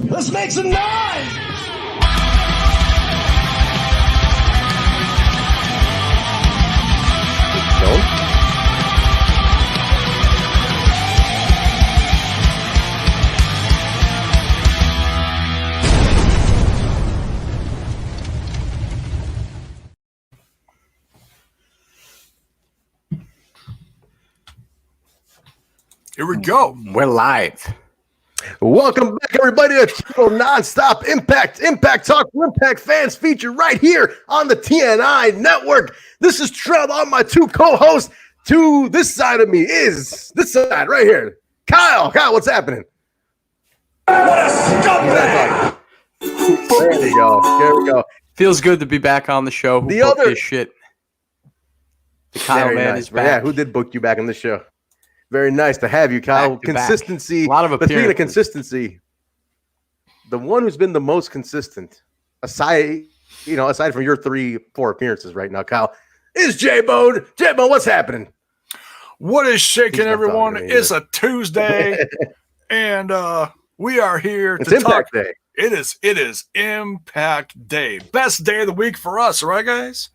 Let's make some noise! Here we go. We're live. Welcome back, everybody, to Nonstop Impact. Impact Talk for Impact fans featured right here on the TNI network. This is Trent on my two co-hosts. To this side of me is this side right here. Kyle. Kyle, what's happening? What a scumbag! There we go. There we go. Feels good to be back on the show. Who The booked other this shit? The Kyle Very man nice. is back. Yeah, who did book you back on the show? Very nice to have you, Kyle. Back to back. Consistency. A lot of But speaking of appearances. consistency, the one who's been the most consistent, aside from your 3-4 appearances right now, Kyle, is Jaybone. Jaybone, what's happening? What is shaking, He's not everyone? talking to me It's a Tuesday, and we are here It's to Impact talk. Day. It is Impact Day. Best day of the week for us, right, guys?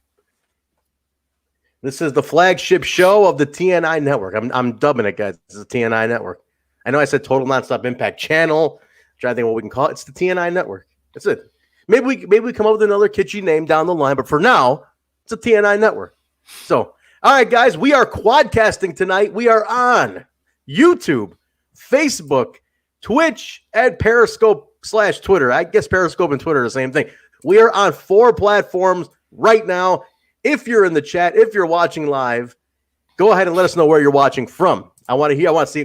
This is the flagship show of the TNI network. I'm dubbing it, guys. This is the TNI network. I know I said Total Nonstop Impact Channel. Trying to think what we can call it. It's the TNI network. That's it. Maybe we come up with another kitschy name down the line, but for now, it's a TNI network. So, all right, guys, we are quadcasting tonight. We are on YouTube, Facebook, Twitch, and Periscope/Twitter. I guess Periscope and Twitter are the same thing. We are on 4 platforms right now. If you're in the chat, if you're watching live, go ahead and let us know where you're watching from. I want to hear. I want to see.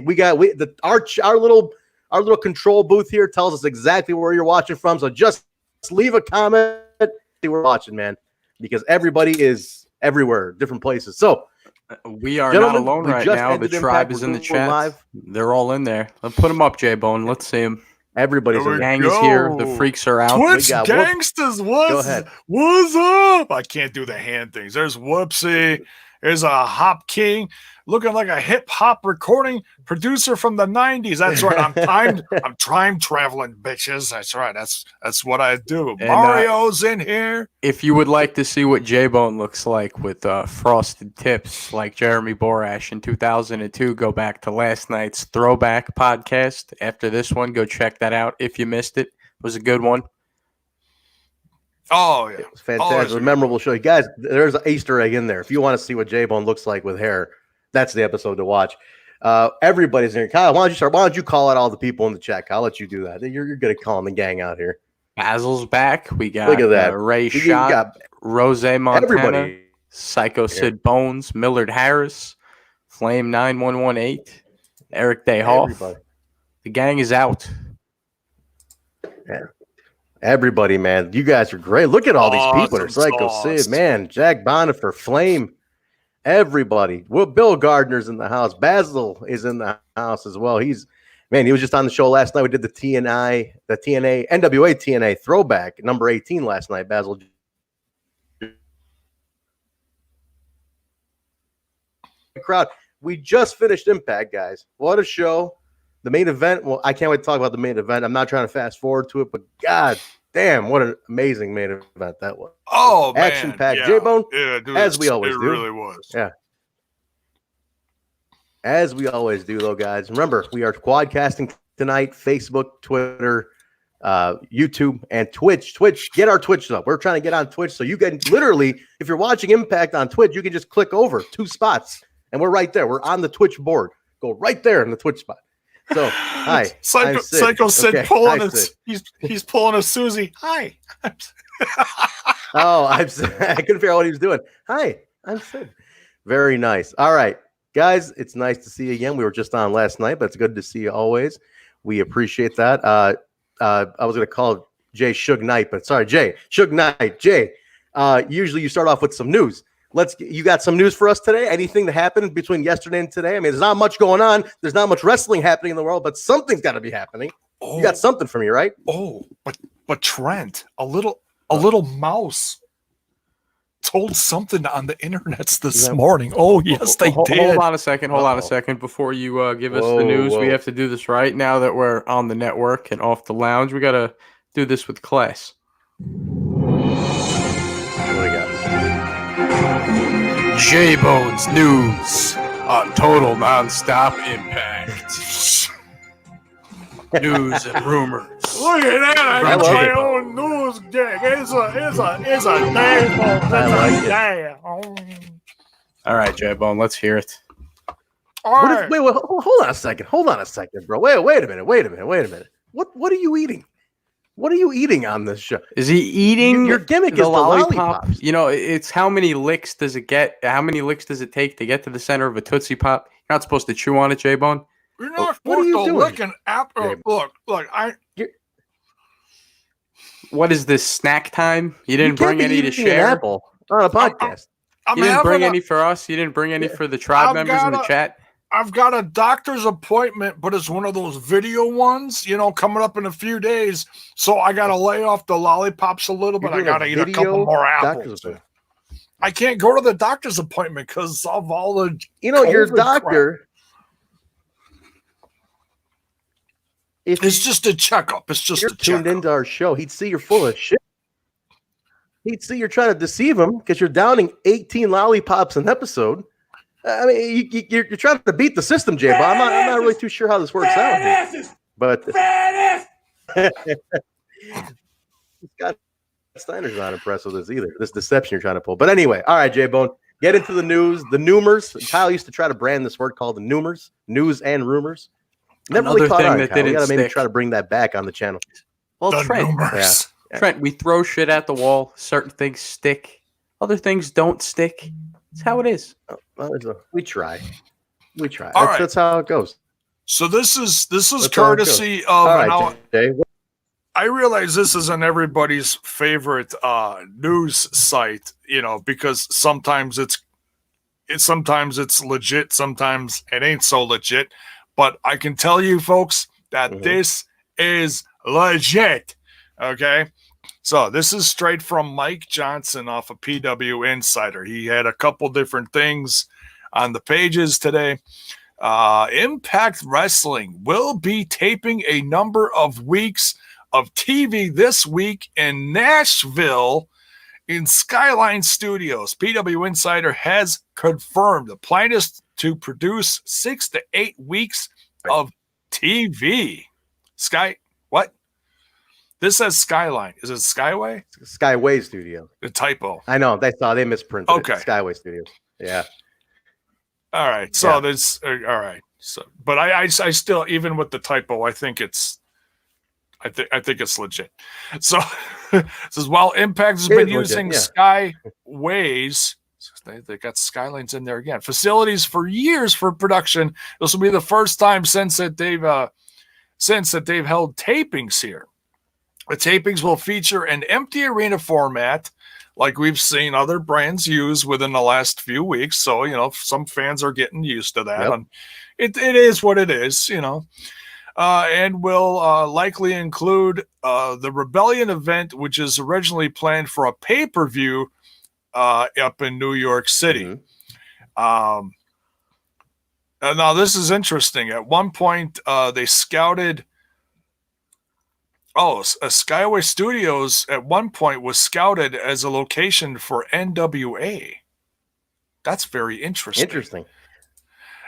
Our little control booth here tells us exactly where you're watching from. So just leave a comment. See where we're watching, man, because everybody is everywhere, different places. So We are gentlemen, not alone we right just now. The ended tribe Impact. is We're in the going chat. live. They're all in there. Let's put them up, Jaybone. Let's see them. Everybody's There in we there. Gang is here. The Go. freaks are out. Twitch got gangsters, Go ahead. what's up? I can't do the hand things. There's Whoopsie. There's a Hop King looking like a hip hop recording producer from the 90s. That's right. I'm time traveling, bitches. That's right. That's what I do. And, Mario's in here. If you would like to see what Jaybone looks like with frosted tips like Jeremy Borash in 2002, go back to last night's throwback podcast. After this one, go check that out. If you missed it, it was a good one. Oh yeah. It was fantastic. Memorable show. Guys, there's an Easter egg in there. If you want to see what Jaybone looks like with hair, that's the episode to watch. Everybody's in here. Kyle, why don't you start? Why don't you call out all the people in the chat? I'll let you do that. You're good at calling the gang out here. Basil's back. We got Look at that. Ray You Shot, got Rose Montana, everybody. Psycho Sid Bones, Millard Harris, Flame 9118, Eric Day Hoff. Everybody. The gang is out. Everybody, man. You guys are great. Look at all these people. There's Psycho Awesome Sid, man. Jack Bonifer, Flame. Everybody. Well, Bill Gardner's in the house. Basil is in the house as well. He was just on the show last night. We did the NWA TNA throwback, number 18 last night. Basil. Crowd. We just finished Impact, guys. What a show. The main event, well, I can't wait to talk about the main event. I'm not trying to fast forward to it, but God damn, what an amazing main event that was. Oh man. Action-packed. Yeah. J-Bone, Yeah, dude, as we always it do. really was. Yeah. As we always do, though, guys. Remember, we are quadcasting tonight, Facebook, Twitter, YouTube, and Twitch. Get our Twitch up. We're trying to get on Twitch, so you can literally, if you're watching Impact on Twitch, you can just click over 2 spots, and we're right there. We're on the Twitch board. Go right there in the Twitch spot. So, hi. Psycho Sid Okay, pulling hi, his Sid. he's pulling a Susie. Hi. Oh, I couldn't figure out what he was doing. Hi, I'm Sid. Very nice. All right, guys, it's nice to see you again. We were just on last night, but it's good to see you always. We appreciate that. I was going to call Jay Suge Knight, but sorry, Jay. Suge Knight. Jay, usually you start off with some news. You got some news for us today? Anything that happened between yesterday and today? I mean, there's not much going on. There's not much wrestling happening in the world, but something's got to be happening. Oh, You got something from me, right? but Trent, a little mouse. told something on the internets this morning. Oh, yes, they did. Hold on a second. Hold on a second. Before you give us the news, we have to do this right now that we're on the network and off the lounge. We got to do this with class. What do we got? Jaybone's news on Total Nonstop Impact. News and rumors. Look at that! I got love my it. own news gig. It's a damn. All right, Jaybone, let's hear it. All right. Wait, hold on a second. Hold on a second, bro. Wait a minute. What are you eating? What are you eating on this show? Is he eating Your gimmick is the lollipops. You know, it's how many licks does it get? How many licks does it take to get to the center of a Tootsie Pop? You're not supposed to chew on it, Jaybone. You're not What are supposed you to doing? lick an apple. Look. What is this, snack time? You didn't bring any to eating an share? apple on a podcast. I'm You didn't having bring a- any for us? You didn't bring any for the tribe I've members in the got a- chat? I've got a doctor's appointment, but it's one of those video ones, coming up in a few days. So I got to lay off the lollipops a little bit. You're I got to doing eat a couple more doctor's apples. appointment. I can't go to the doctor's appointment because of all the. Your COVID doctor. If It's just a checkup. It's just you're a tuned checkup. into our show, he'd see you're full of shit. He'd see you're trying to deceive him because you're downing 18 lollipops an episode. I mean, you're trying to beat the system, Jay. But I'm not really too sure how this works out here. But Scott Steiner's not impressed with this either. This deception you're trying to pull. But anyway, all right, Jaybone, get into the news. The numers. Kyle used to try to brand this word called the numers, news and rumors. Never really Another caught thing on. that Kyle. We didn't gotta maybe stick. try to bring that back on the channel. Well, The Trent, numbers. Trent, we throw shit at the wall. Certain things stick. Other things don't stick. It's how it is. We try. All right. That's how it goes. So this is That's how it courtesy of. All and right, Jay. I realize this isn't everybody's favorite news site, because sometimes it's legit, sometimes it ain't so legit. But I can tell you, folks, that this is legit. Okay. So this is straight from Mike Johnson off of PW Insider. He had a couple different things on the pages today. Impact Wrestling will be taping a number of weeks of TV this week in Nashville in Skyline Studios. PW Insider has confirmed the plan is to produce 6 to 8 weeks of TV. What? This says Skyline. Is it Skyway? Skyway Studio. The typo. I know. They misprinted Okay. it. Skyway Studios. Yeah. All right. So Yeah. there's all right. So, but I still, even with the typo, I think it's legit. So it says while Impact has It been is legit, using yeah. Skyways, they got Skylines in there again. Facilities for years for production. This will be the first time since that they've held tapings here. The tapings will feature an empty arena format, like we've seen other brands use within the last few weeks. So, some fans are getting used to that. Yep. And it is what it is, and will likely include the Rebellion event, which is originally planned for a pay-per-view up in New York City. Mm-hmm. Now, this is interesting. At one point, they scouted... Skyway Studios at one point was scouted as a location for NWA. That's very interesting.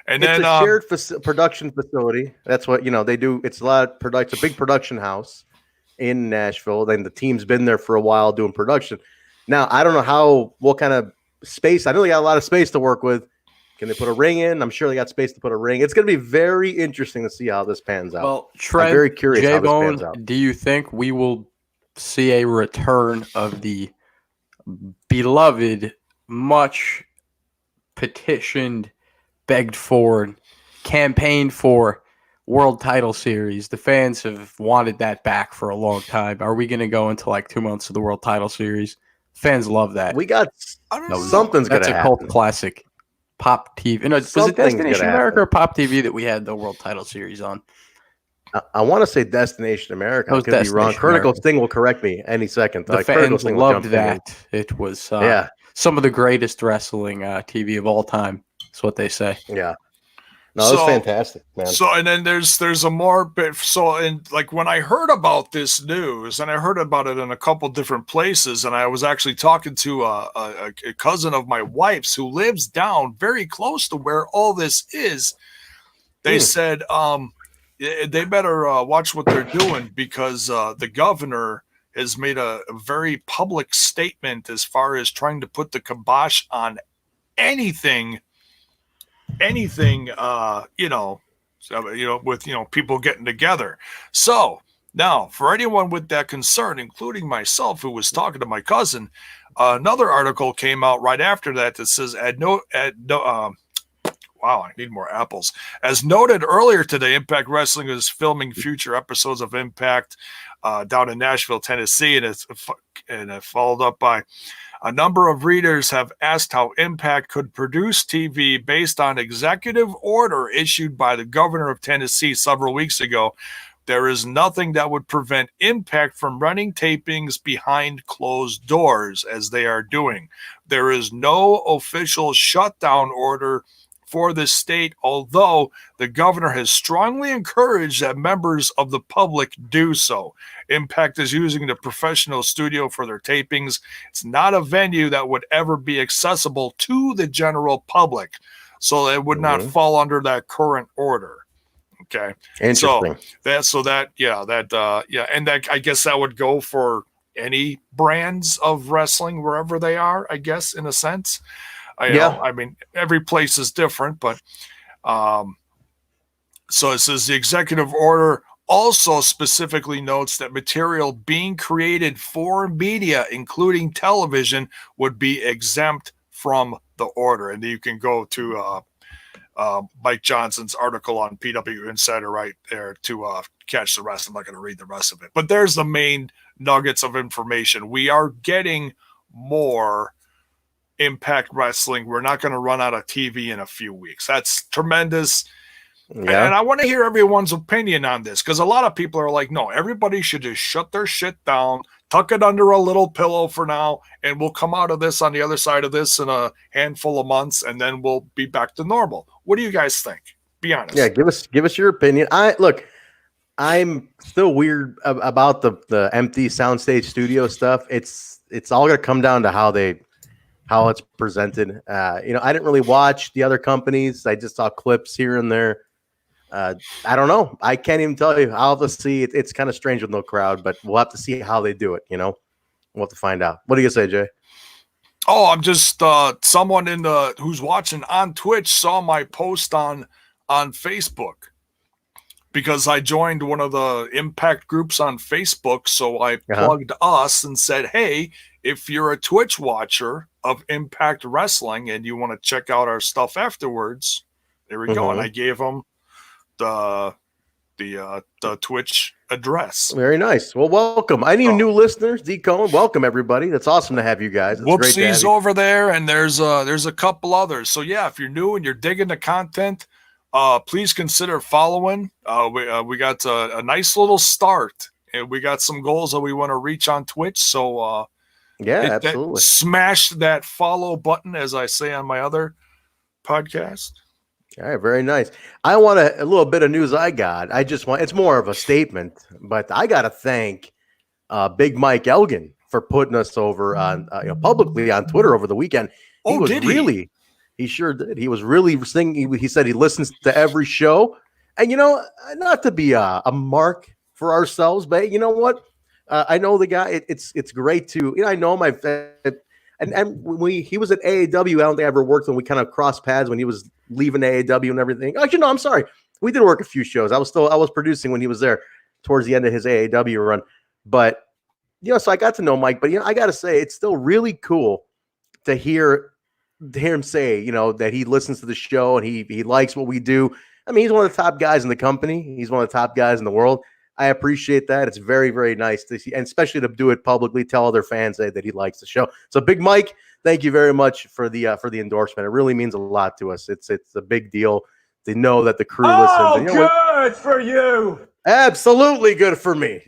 And It's then a shared production facility. That's what they do. It's it's a big production house in Nashville. Then the team's been there for a while doing production. Now I don't know what kind of space. I know they got a lot of space to work with. Can they put a ring in? I'm sure they got space to put a ring. It's going to be very interesting to see how this pans out. Well, Trent, I'm very curious how this pans Jaybone, out. do you think we will see a return of the beloved, much petitioned, begged for, campaigned for world title series? The fans have wanted that back for a long time. Are we going to go into like 2 months of the world title series? Fans love that. We got I don't know. something's going That's to a cult happen. classic. Pop TV. No, was it Something's Destination gonna America or happen. Pop TV that we had the world title series on? I want to say Destination America. That I was could be wrong. Destination Critical America. Sting will correct me any second. The Critical fans Sting will loved jump in. that. It was Yeah. some of the greatest wrestling TV of all time. That's what they say. Yeah. No, that's fantastic, man. So, and then there's a more bit. So, and like when I heard about this news, and I heard about it in a couple different places, and I was actually talking to a cousin of my wife's who lives down very close to where all this is. They said, they better watch what they're doing because the governor has made a very public statement as far as trying to put the kibosh on anything, with, people getting together. So now for anyone with that concern, including myself, who was talking to my cousin, another article came out right after that says, wow, I need more apples. As noted earlier today, Impact Wrestling is filming future episodes of Impact down in Nashville, Tennessee, and it's followed up by a number of readers have asked how Impact could produce TV based on executive order issued by the governor of Tennessee several weeks ago. There is nothing that would prevent Impact from running tapings behind closed doors as they are doing. There is no official shutdown order for the state, although the governor has strongly encouraged that members of the public do so. Impact is using the professional studio for their tapings. It's not a venue that would ever be accessible to the general public, so it would not fall under that current order. Okay, interesting. And that, I guess that would go for any brands of wrestling wherever they are, I guess, in a sense. I mean, every place is different, but so it says the executive order also specifically notes that material being created for media, including television, would be exempt from the order. And you can go to Mike Johnson's article on PW Insider right there to catch the rest. I'm not going to read the rest of it, but there's the main nuggets of information. We are getting more Impact Wrestling. We're not going to run out of TV in a few weeks. That's tremendous. Yeah. And I want to hear everyone's opinion on this, because a lot of people are like, no, everybody should just shut their shit down, tuck it under a little pillow for now, and we'll come out of this on the other side of this in a handful of months, and then we'll be back to normal. What do you guys think? Be honest. Yeah, give us your opinion. I'm still weird about the empty soundstage studio stuff. It's all going to come down to how it's presented. I didn't really watch the other companies. I just saw clips here and there. I don't know. I can't even tell you. I'll have to see. It's kind of strange with no crowd, but we'll have to see how they do it. We'll have to find out. What do you say, Jay? Oh, I'm just someone who's watching on Twitch saw my post on Facebook, because I joined one of the Impact groups on Facebook. So I plugged us and said, hey, if you're a Twitch watcher of Impact Wrestling and you want to check out our stuff afterwards, there we go. And I gave them the Twitch address. Very nice. Well, welcome. Any new listeners, D. Cohen, welcome everybody. That's awesome to have you guys. It's great to have you. Over there, and there's a couple others. So yeah, if you're new and you're digging the content, please consider following. We got a nice little start, and we got some goals that we want to reach on Twitch. So absolutely. Smash that follow button, as I say on my other podcast. All right, very nice. I want a little bit of news I got. It's more of a statement, but I got to thank Big Mike Elgin for putting us over on publicly on Twitter over the weekend. He sure did. He was really singing. He said he listens to every show, and not to be a mark for ourselves, but you know what? I know the guy. It's great to I know him. He was at AAW. I don't think I ever worked when we kind of crossed paths when he was leaving AAW and everything. Actually, no, I'm sorry. We did work a few shows. I was producing when he was there towards the end of his AAW run. But so I got to know Mike. But I got to say, it's still really cool to hear him say, that he listens to the show and he likes what we do. I mean, he's one of the top guys in the company. He's one of the top guys in the world. I appreciate that. It's very, very nice to see, and especially to do it publicly, tell other fans that he likes the show. So, Big Mike, thank you very much for the endorsement. It really means a lot to us. It's a big deal to know that the crew listens. Good for you. Absolutely good for me.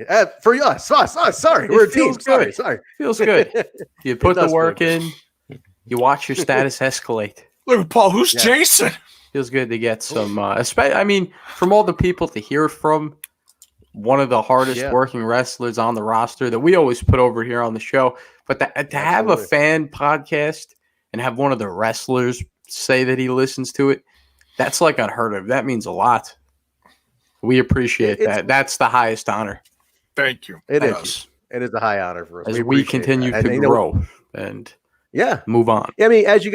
For us. Sorry, we're a team. Sorry. Feels good. You put the work in. You watch your status escalate. Look at Paul. Who's Jason? Feels good to get some. I mean, from all the people to hear from, one of the hardest working wrestlers on the roster that we always put over here on the show. But to have a fan podcast and have one of the wrestlers say that he listens to it, that's like unheard of. That means a lot. We appreciate that. That's the highest honor. Thank you. It is. It is a high honor for us. As we continue to grow and move on. I mean, as you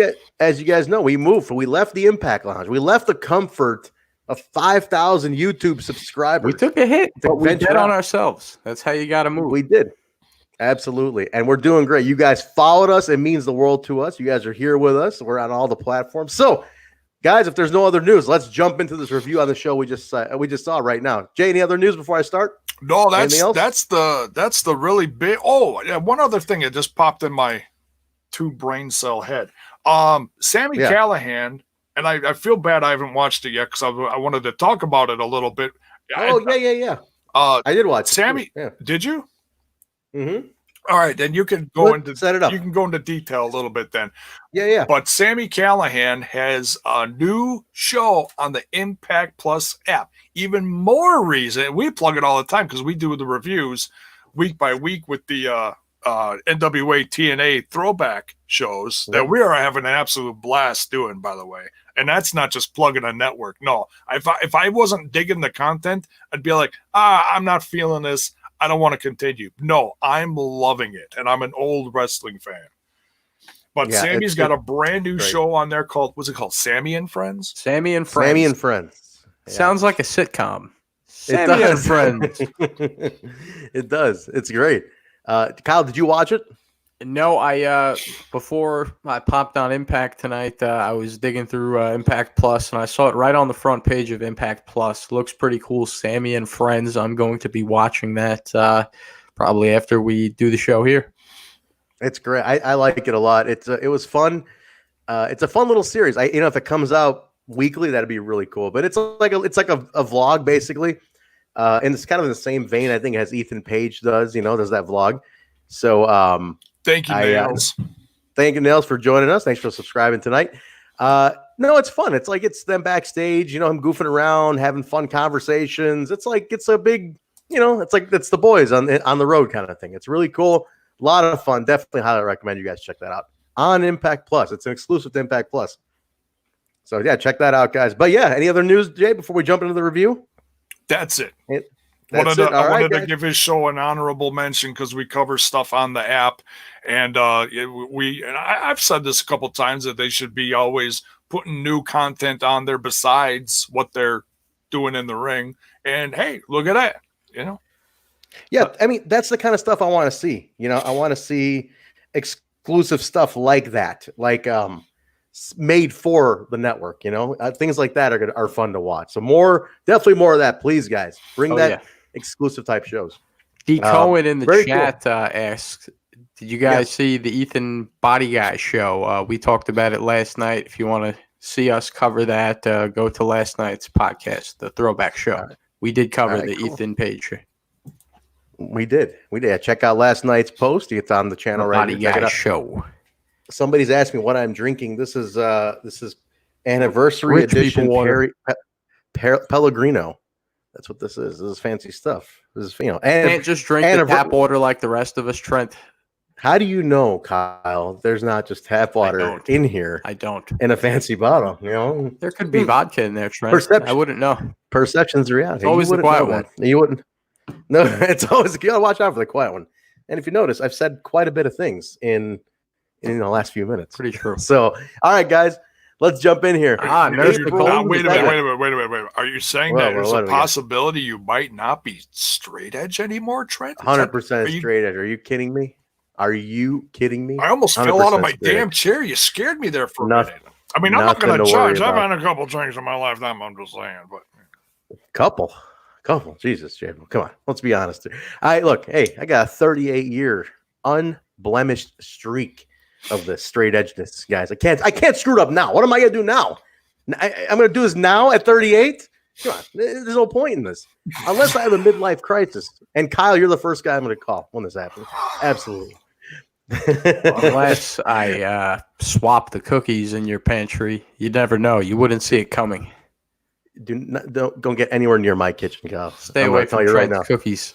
guys know, we moved. We left the Impact Lounge. We left the comfort of 5,000 YouTube subscribers. We took a hit, but we bet on ourselves. That's how you got to move. We did. Absolutely. And we're doing great. You guys followed us. It means the world to us. You guys are here with us. We're on all the platforms. So, guys, if there's no other news, let's jump into this review on the show we just saw right now. Jay, any other news before I start? No, that's the really big. Oh, yeah, one other thing that just popped in my brain cell head. Sami Callihan, and I feel bad I haven't watched it yet because I wanted to talk about it a little bit. Yeah. I did watch Sami. Did you? Mm-hmm. All right, then you can go into set it up. You can go into detail a little bit then. Yeah. But Sami Callihan has a new show on the Impact Plus app. Even more reason we plug it all the time because we do the reviews week by week with the NWA TNA throwback shows that we are having an absolute blast doing, by the way. And that's not just plugging a network. No, if I wasn't digging the content, I'd be like, I'm not feeling this. I don't want to continue. No, I'm loving it, and I'm an old wrestling fan. But Sammy's got a brand new show on there called, what's it called? Sammy and Friends? Sammy and Friends. Sammy and Friends. Yeah. Sounds like a sitcom. Sammy and Friends. It does. It's great. Kyle, did you watch it? No, before I popped on Impact tonight, I was digging through Impact Plus, and I saw it right on the front page of Impact Plus. Looks pretty cool. Sammy and Friends. I'm going to be watching that probably after we do the show here. It's great. I like it a lot. It was fun. It's a fun little series. If it comes out weekly, that'd be really cool. But it's like a vlog basically, and it's kind of in the same vein I think as Ethan Page does. Does that vlog. So thank you, Nails. Thank you, Nails, for joining us. Thanks for subscribing tonight. No, it's fun. It's like it's them backstage. I'm goofing around, having fun conversations. It's like it's a big, it's the boys on the road kind of thing. It's really cool. A lot of fun. Definitely highly recommend you guys check that out on Impact Plus. It's an exclusive to Impact Plus. So yeah, check that out, guys. But yeah, any other news, Jay, before we jump into the review? That's it. I wanted to give his show an honorable mention because we cover stuff on the app, and I've said this a couple times that they should be always putting new content on there besides what they're doing in the ring. And hey, look at that, Yeah, I mean that's the kind of stuff I want to see. I want to see exclusive stuff like that, like made for the network. Things like that are fun to watch. So definitely more of that, please, guys. Bring that. Exclusive type shows. D. Cohen in the chat asks, did you guys see the Ethan Body Guy show? We talked about it last night. If you want to see us cover that, go to last night's podcast, the Throwback Show. We did cover Ethan Page. We did. Check out last night's post. It's on the channel right now. Body Guy show. Somebody's asked me what I'm drinking. This is anniversary Rich edition Pellegrino. That's what this is. This is fancy stuff. This is can't just drink the tap water like the rest of us, Trent. How do you know, Kyle? There's not just tap water in here. I don't. In a fancy bottle, There could be vodka in there, Trent. I wouldn't know. Perception's reality. It's always the quiet one. You wouldn't. No, it's always, you gotta watch out for the quiet one. And if you notice, I've said quite a bit of things in the last few minutes. Pretty true. So, all right, guys. Let's jump in here. Wait a minute. Are you saying that there's a possibility you might not be straight edge anymore, Trent? 100% straight edge. Are you kidding me? I almost fell out of my damn chair. You scared me there for a minute. I mean, I'm not going to judge. I've had a couple drinks in my lifetime. I'm just saying, but couple. Jesus, Jaybone. Come on. Let's be honest. I got a 38-year unblemished streak of the straight edgeness, guys. I can't screw it up now. What am I gonna do now? I'm gonna do this now at 38. Come on, there's no point in this unless I have a midlife crisis. And Kyle, you're the first guy I'm gonna call when this happens. Absolutely. Unless I swap the cookies in your pantry, you never know. You wouldn't see it coming. Don't get anywhere near my kitchen, Kyle. Stay away from Trent's cookies.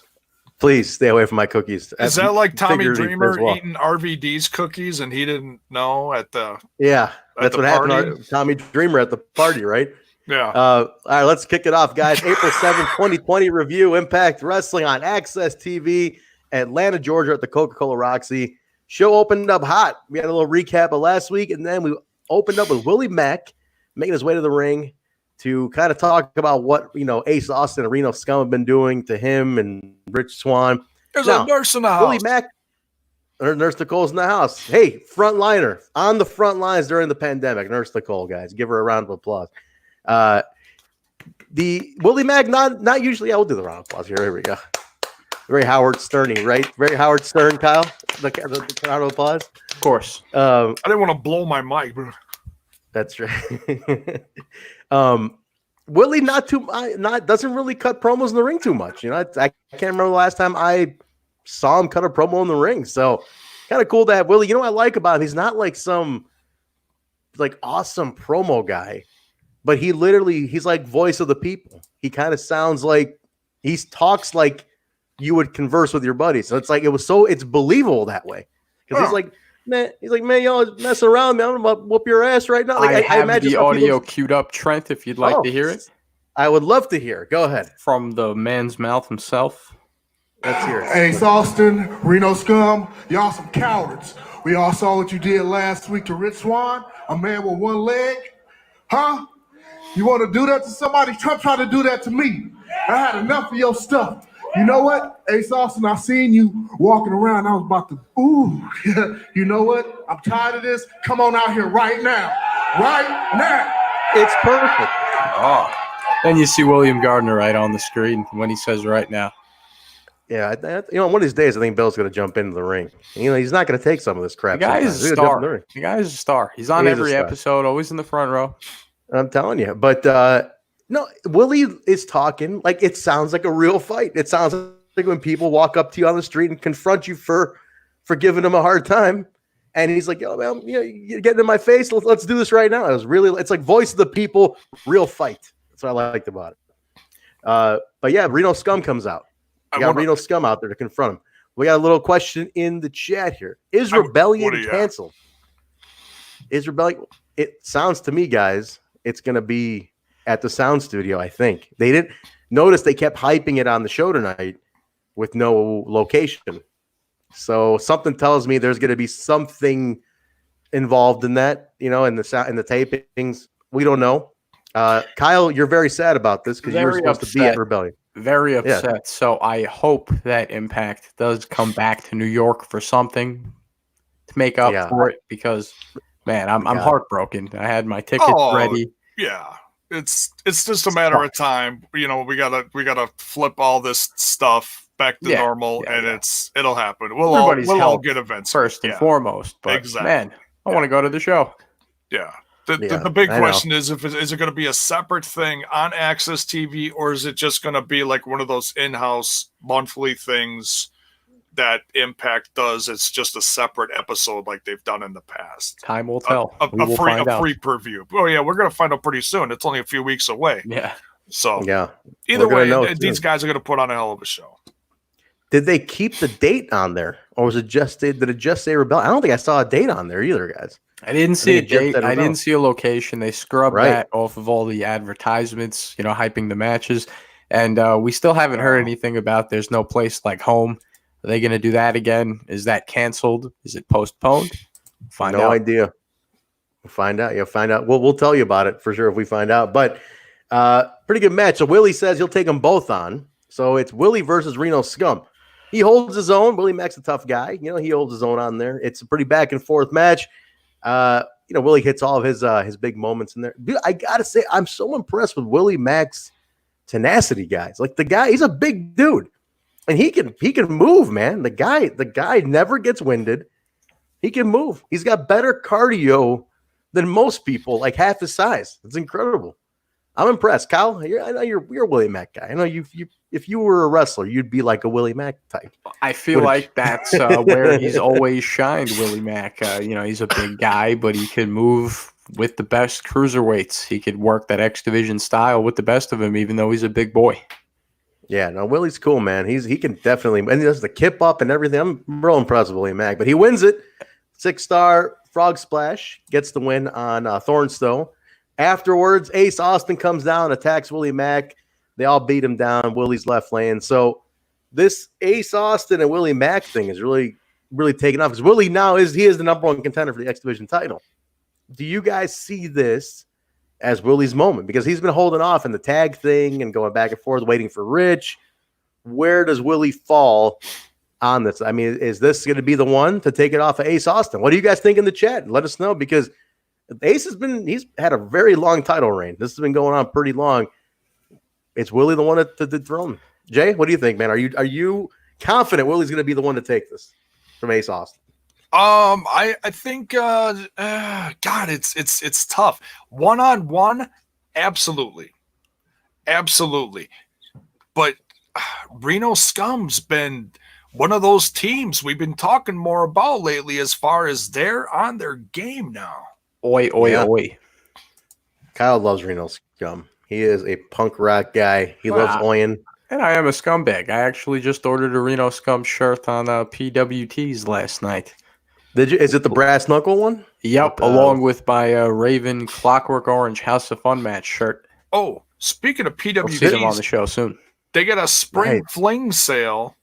Please stay away from my cookies. Is that like Tommy Dreamer well. eating RVD's cookies and he didn't know at the that's what party? happened to Tommy Dreamer at the party, right? Yeah. All right, let's kick it off, guys. April 7th, 2020 review Impact Wrestling on AXSTV, Atlanta, Georgia at the Coca-Cola Roxy. Show opened up hot. We had a little recap of last week, and then we opened up with Willie Mack making his way to the ring to kind of talk about what, Ace Austin and Reno SCUM have been doing to him and Rich Swann. There's a nurse in the house. Willie Mack, Nurse Nicole's in the house. Hey, frontliner on the front lines during the pandemic. Nurse Nicole, guys. Give her a round of applause. The Willie Mack, not usually. I will do the round of applause here. Here we go. Very Howard Sterny, right? Very Howard Stern, Kyle. The round of applause. Of course. I didn't want to blow my mic, bro. That's right. Willie doesn't really cut promos in the ring too much. I can't remember the last time I saw him cut a promo in the ring. So kind of cool to have Willie. What I like about him, he's not like some awesome promo guy, but he's like voice of the people. He kind of sounds like he talks like you would converse with your buddies. So it's believable that way. Because he's like, man, y'all messing around, man. I'm about to whoop your ass right now. I have the audio queued up, Trent, if you'd like to hear it. I would love to hear. Go ahead. From the man's mouth himself. Let's hear it. Ace Austin, Reno SCUM, y'all some cowards. We all saw what you did last week to Rich Swann, a man with one leg. Huh? You want to do that to somebody? Trump tried to do that to me. I had enough of your stuff. You know what, Ace Austin, I seen you walking around. I was about to, you know what? I'm tired of this. Come on out here right now. Right now. It's perfect. Oh. Then you see William Gardner right on the screen when he says right now. Yeah, one of these days, I think Bill's going to jump into the ring. He's not going to take some of this crap. The guy is a star. The guy is a star. He's on every episode, always in the front row. I'm telling you. But, no, Willie is talking like it sounds like a real fight. It sounds like when people walk up to you on the street and confront you for giving them a hard time. And he's like, yo, man, you're getting in my face. Let's do this right now. It's like voice of the people, real fight. That's what I liked about it. But yeah, Reno SCUM comes out. We got Reno SCUM out there to confront him. We got a little question in the chat here. Is Rebellion canceled? Is Rebellion? It sounds to me, guys, it's going to be at the sound studio, I think. They didn't notice they kept hyping it on the show tonight with no location. So something tells me there's going to be something involved in that, in the tapings. We don't know. Kyle, you're very sad about this because you were supposed to be at Rebellion. Very upset. Yeah. So I hope that Impact does come back to New York for something to make up for it because, man, I'm heartbroken. I had my tickets ready. Yeah. It's just a matter of time. We gotta flip all this stuff back to normal, and it'll happen. We'll all get events first and foremost. But exactly. Man, I want to go to the show. Yeah. The big question is is it going to be a separate thing on AXSTV, or is it just going to be like one of those in-house monthly things that Impact does? It's just a separate episode like they've done in the past. Time will tell. A free preview. Oh yeah, we're going to find out pretty soon. It's only a few weeks away. Yeah. So either way, these guys are going to put on a hell of a show. Did they keep the date on there, or was it did it just say Rebellion? I don't think I saw a date on there either, guys. I didn't see a date. I didn't see a location. They scrubbed that off of all the advertisements, hyping the matches. And we still haven't heard anything about there's no place like home. Are they going to do that again? Is that canceled? Is it postponed? Find out. No idea. We'll find out. You'll find out. We'll tell you about it for sure if we find out. But pretty good match. So Willie says he'll take them both on. So it's Willie versus Reno SCUM. He holds his own. Willie Mack's a tough guy. He holds his own on there. It's a pretty back and forth match. Willie hits all of his big moments in there. Dude, I gotta say, I'm so impressed with Willie Mack's tenacity, guys. Like the guy, he's a big dude, and he can move, man. The guy never gets winded. He can move. He's got better cardio than most people, like half his size. It's incredible. I'm impressed, Kyle. I know you're a Willie Mack guy. I know you if you were a wrestler, you'd be like a Willie Mack type. I feel like that's where he's always shined, Willie Mack. He's a big guy, but he can move with the best cruiserweights. He could work that X Division style with the best of them, even though he's a big boy. Yeah, no, Willie's cool, man. He can definitely, and he does the kip up and everything. I'm real impressed with Willie Mack, but he wins it. 6-star frog splash, gets the win on Thornstowe. Afterwards, Ace Austin comes down, attacks Willie Mack. They all beat him down. Willie's left lane. So this Ace Austin and Willie Mack thing is really, really taking off because Willie now is the number one contender for the X Division title. Do you guys see this as Willie's moment? Because he's been holding off in the tag thing and going back and forth, waiting for Rich. Where does Willie fall on this? I mean, is this going to be the one to take it off of Ace Austin? What do you guys think in the chat? Let us know, because Ace he's had a very long title reign. This has been going on pretty long. It's Willie the one to dethrone. Jay, what do you think, man? Are you confident Willie's going to be the one to take this from Ace Austin? I think God, it's tough. 1-on-1, absolutely. But Reno Scum's been one of those teams we've been talking more about lately as far as they're on their game now. Oi. Kyle loves Reno Scum. He is a punk rock guy. He loves oyin. And I am a scumbag. I actually just ordered a Reno Scum shirt on PWTs last night. Did you? Is it the brass knuckle one? Yep, along with my Raven Clockwork Orange House of Fun match shirt. Oh, speaking of PWTs, we'll see them on the show soon. They get a spring fling sale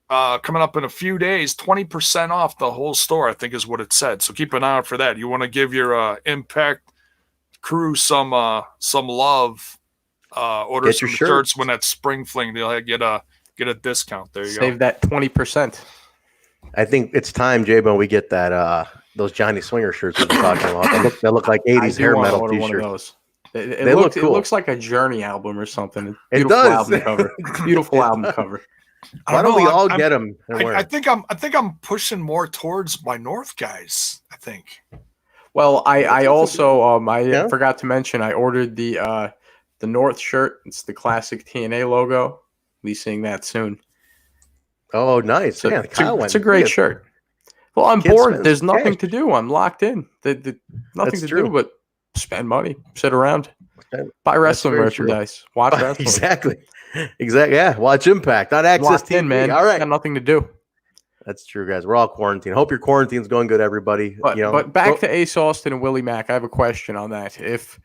coming up in a few days, 20% off the whole store, I think is what it said. So keep an eye out for that. You want to give your Impact crew some love. Order some shirts when that spring fling. They'll get a discount. There you go. Save that 20%. I think it's time, Jaybone, we get that those Johnny Swinger shirts we've been talking about. They look like 80s hair metal t-shirts. It looks cool. It looks like a Journey album or something. It does. Album cover. Beautiful album cover. Why don't we all get them? I think I'm pushing more towards my North guys. I think. Well, I also forgot to mention I ordered the North shirt. It's the classic TNA logo. We'll be seeing that soon. Oh, nice. So it's a great shirt. Well, I'm bored. There's nothing to do. I'm locked in. Nothing to do but spend money, sit around, buy wrestling merchandise, watch wrestling. Exactly. Yeah, watch Impact on AXSTV. Man. All right. Got nothing to do. That's true, guys. We're all quarantined. Hope your quarantine's going good, everybody. But back to Ace Austin and Willie Mack. I have a question on that. If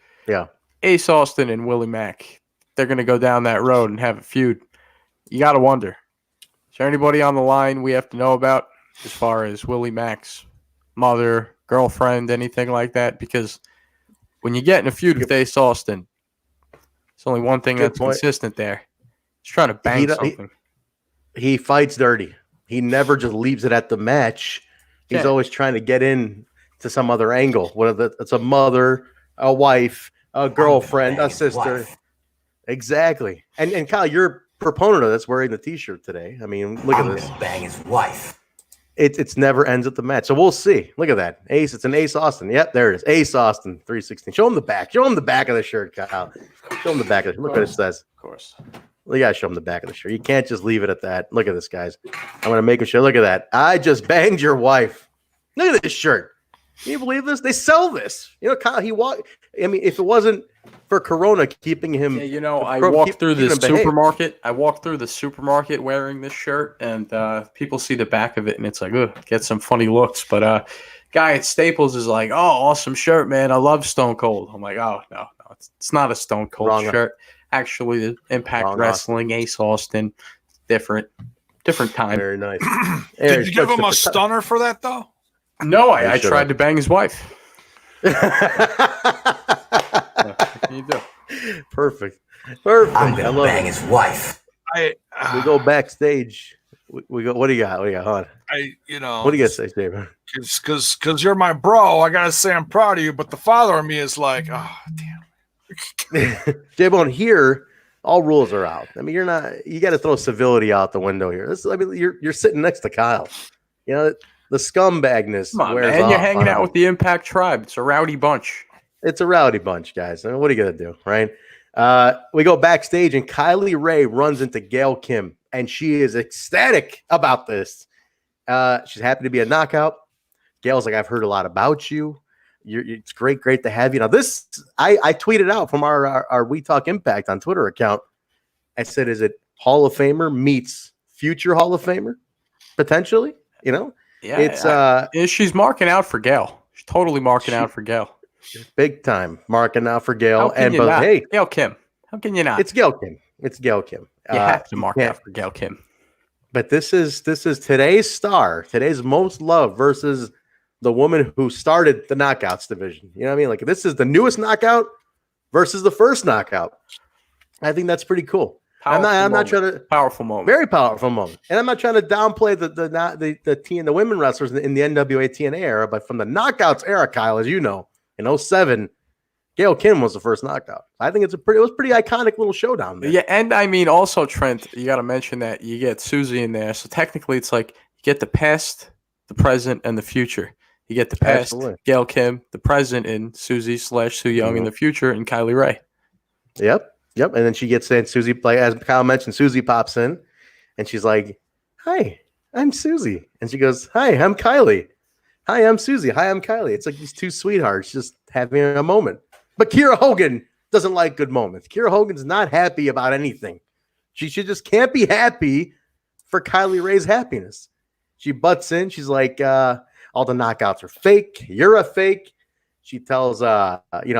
Ace Austin and Willie Mack, they're going to go down that road and have a feud, you got to wonder. Is there anybody on the line we have to know about as far as Willie Mack's mother, girlfriend, anything like that? Because when you get in a feud with Ace Austin, there's only one thing that's consistent there. He's trying to bang something. He fights dirty. He never just leaves it at the match. He's always trying to get in to some other angle, whether it's a mother, a wife, a girlfriend, a sister. Wife. Exactly. And Kyle, you're a proponent of this wearing the t-shirt today. I mean, look at this. Bang his wife. It's never ends at the match. So we'll see. Look at that. Ace. It's an Ace Austin. Yep, there it is. Ace Austin 316. Show him the back. Show him the back of the shirt, Kyle. Show him the back of it. Look what it says. Of course. You gotta show him the back of the shirt. You can't just leave it at that. Look at this, guys. I'm gonna make a show. Look at that. I just banged your wife. Look at this shirt. Can you believe this? They sell this. You know, Kyle, I mean, if it wasn't for Corona keeping him. Yeah, I walked through the supermarket. I walked through the supermarket wearing this shirt, and people see the back of it, and it's like, ugh, get some funny looks. But guy at Staples is like, oh, awesome shirt, man. I love Stone Cold. I'm like, oh, no, it's not a Stone Cold shirt. Actually, the Impact Wrestling, Ace Austin, different time. Very nice. Did you give him a stunner for that, though? No, I tried to bang his wife. What can you do? Perfect. I'm gonna bang his wife. We go backstage. We go. What do you got? What do you got? Hold on. What do you got to say, David? Because you're my bro. I gotta say I'm proud of you. But the father of me is like, oh damn. Jaybone, here, all rules are out. I mean, you got to throw civility out the window here. You're sitting next to Kyle. You know, the scumbagness. Come on, man. You're hanging out with the Impact tribe. It's a rowdy bunch. It's a rowdy bunch, guys. I mean, what are you going to do, right? We go backstage, and Kylie Ray runs into Gail Kim, and she is ecstatic about this. She's happy to be a knockout. Gail's like, I've heard a lot about you. It's great to have you. Now, this I tweeted out from our We Talk Impact on Twitter account. I said, is it Hall of Famer meets future Hall of Famer? Potentially, you know? Yeah, it's she's marking out for Gail. She's totally marking out for Gail. Big time marking out for Gail. Hey, Gail Kim. How can you not? It's Gail Kim. It's Gail Kim. You have to mark out for Gail Kim. But this is today's star, today's most loved versus the woman who started the knockouts division. You know what I mean? Like, this is the newest knockout versus the first knockout. I think that's pretty cool. I'm not trying to powerful moment, very powerful moment, and I'm not trying to downplay the women wrestlers in the NWA TNA era, but from the knockouts era, Kyle, as you know, in 07, Gail Kim was the first knockout. I think it was a pretty iconic little showdown there. Yeah, and I mean also, Trent, you got to mention that you get Susie in there, so technically it's like you get the past, the present, and the future. You get the past, Absolutely. Gail Kim, the present in Susie / Sue Young, in the future in Kylie Ray. Yep. And then she gets in. Susie, like as Kyle mentioned, Susie pops in, and she's like, "Hi, I'm Susie," and she goes, "Hi, I'm Kylie. Hi, I'm Susie. Hi, I'm Kylie." It's like these two sweethearts just having a moment. But Kiera Hogan doesn't like good moments. Kiera Hogan's not happy about anything. She just can't be happy for Kylie Ray's happiness. She butts in. She's like, all the knockouts are fake. You're a fake. She tells,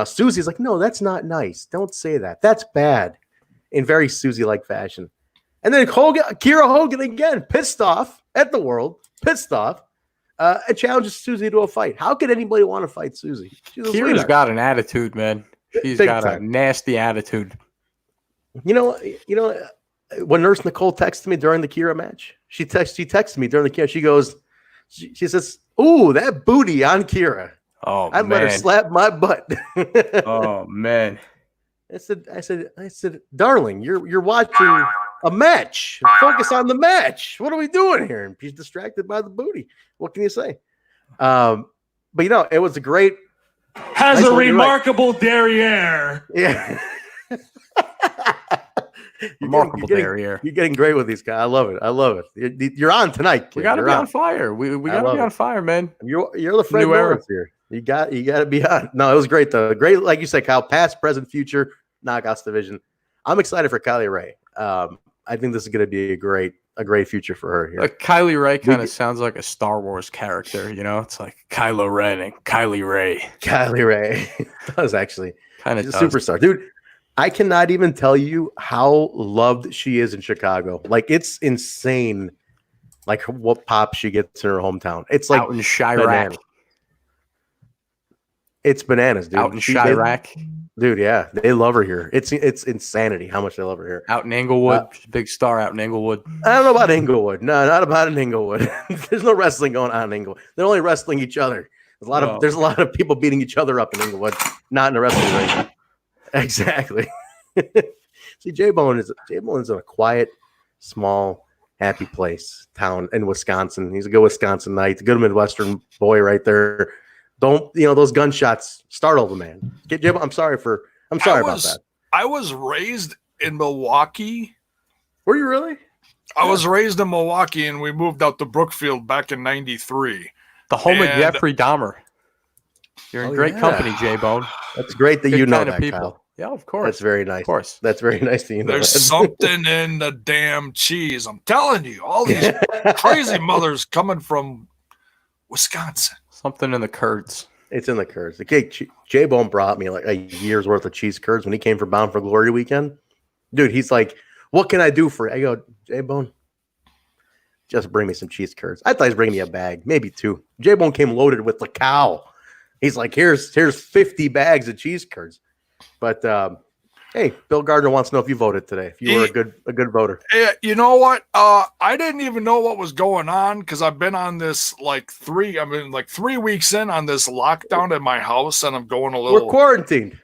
Susie's like, no, that's not nice. Don't say that. That's bad, in very Susie-like fashion. And then Kiera Hogan again, pissed off at the world, and challenges Susie to a fight. How could anybody want to fight Susie? Kiera's got an attitude, man. She's got a nasty attitude. You know, when Nurse Nicole texted me during the Kiera match, she texted me during the Kiera. She goes, she says, "Ooh, that booty on Kiera." Oh, I'd let her slap my butt. Oh man. I said, darling, you're watching a match. Focus on the match. What are we doing here? And she's distracted by the booty. What can you say? But it was a great. Has a remarkable derriere. Yeah. Remarkable derriere. You're getting great with these guys. I love it. You're on tonight, kid. We gotta be on fire. We gotta be on fire, man. You're the Fred Lawrence here. You got to be on. No, it was great though. Great, like you said, Kyle. Past, present, future knockouts division. I'm excited for Kylie Ray. I think this is going to be a great future for her here. Kylie Ray kind of sounds like a Star Wars character. It's like Kylo Ren and Kylie Ray. Kylie Ray does actually kind of a superstar, dude. I cannot even tell you how loved she is in Chicago. Like, it's insane. Like, what pop she gets in her hometown. It's like out in Chirac. It's bananas, dude. Out in Chirac. Dude, yeah. They love her here. It's insanity how much they love her here. Out in Englewood. Big star out in Englewood. I don't know about Englewood. No, not about in Englewood. There's no wrestling going on in Englewood. They're only wrestling each other. There's a lot of people beating each other up in Englewood, not in a wrestling ring. Exactly. See, Jaybone is in a quiet, small, happy town in Wisconsin. He's a good Wisconsinite, a good Midwestern boy right there. Don't those gunshots startle the man. I'm sorry about that. I was raised in Milwaukee. Were you really? I was raised in Milwaukee, and we moved out to Brookfield back in '93. The home of Jeffrey Dahmer. You're in great company, Jaybone. That's great that you know that, people. Kyle. Yeah, of course. That's very nice. Of course. That's very nice that you know. There's something in the damn cheese. I'm telling you, all these crazy mothers coming from Wisconsin. Something in the curds. It's in the curds. Jaybone brought me like a year's worth of cheese curds when he came for Bound for Glory weekend. Dude, he's like, "What can I do for you?" I go, "Jaybone, just bring me some cheese curds." I thought he was bringing me a bag, maybe two. Jaybone came loaded with the cow. He's like, "Here's 50 bags of cheese curds." But hey, Bill Gardner wants to know if you voted today. If you were a good voter. You know what? I didn't even know what was going on because I've been on this 3 weeks in on this lockdown at my house, and I'm going a little. We're quarantined.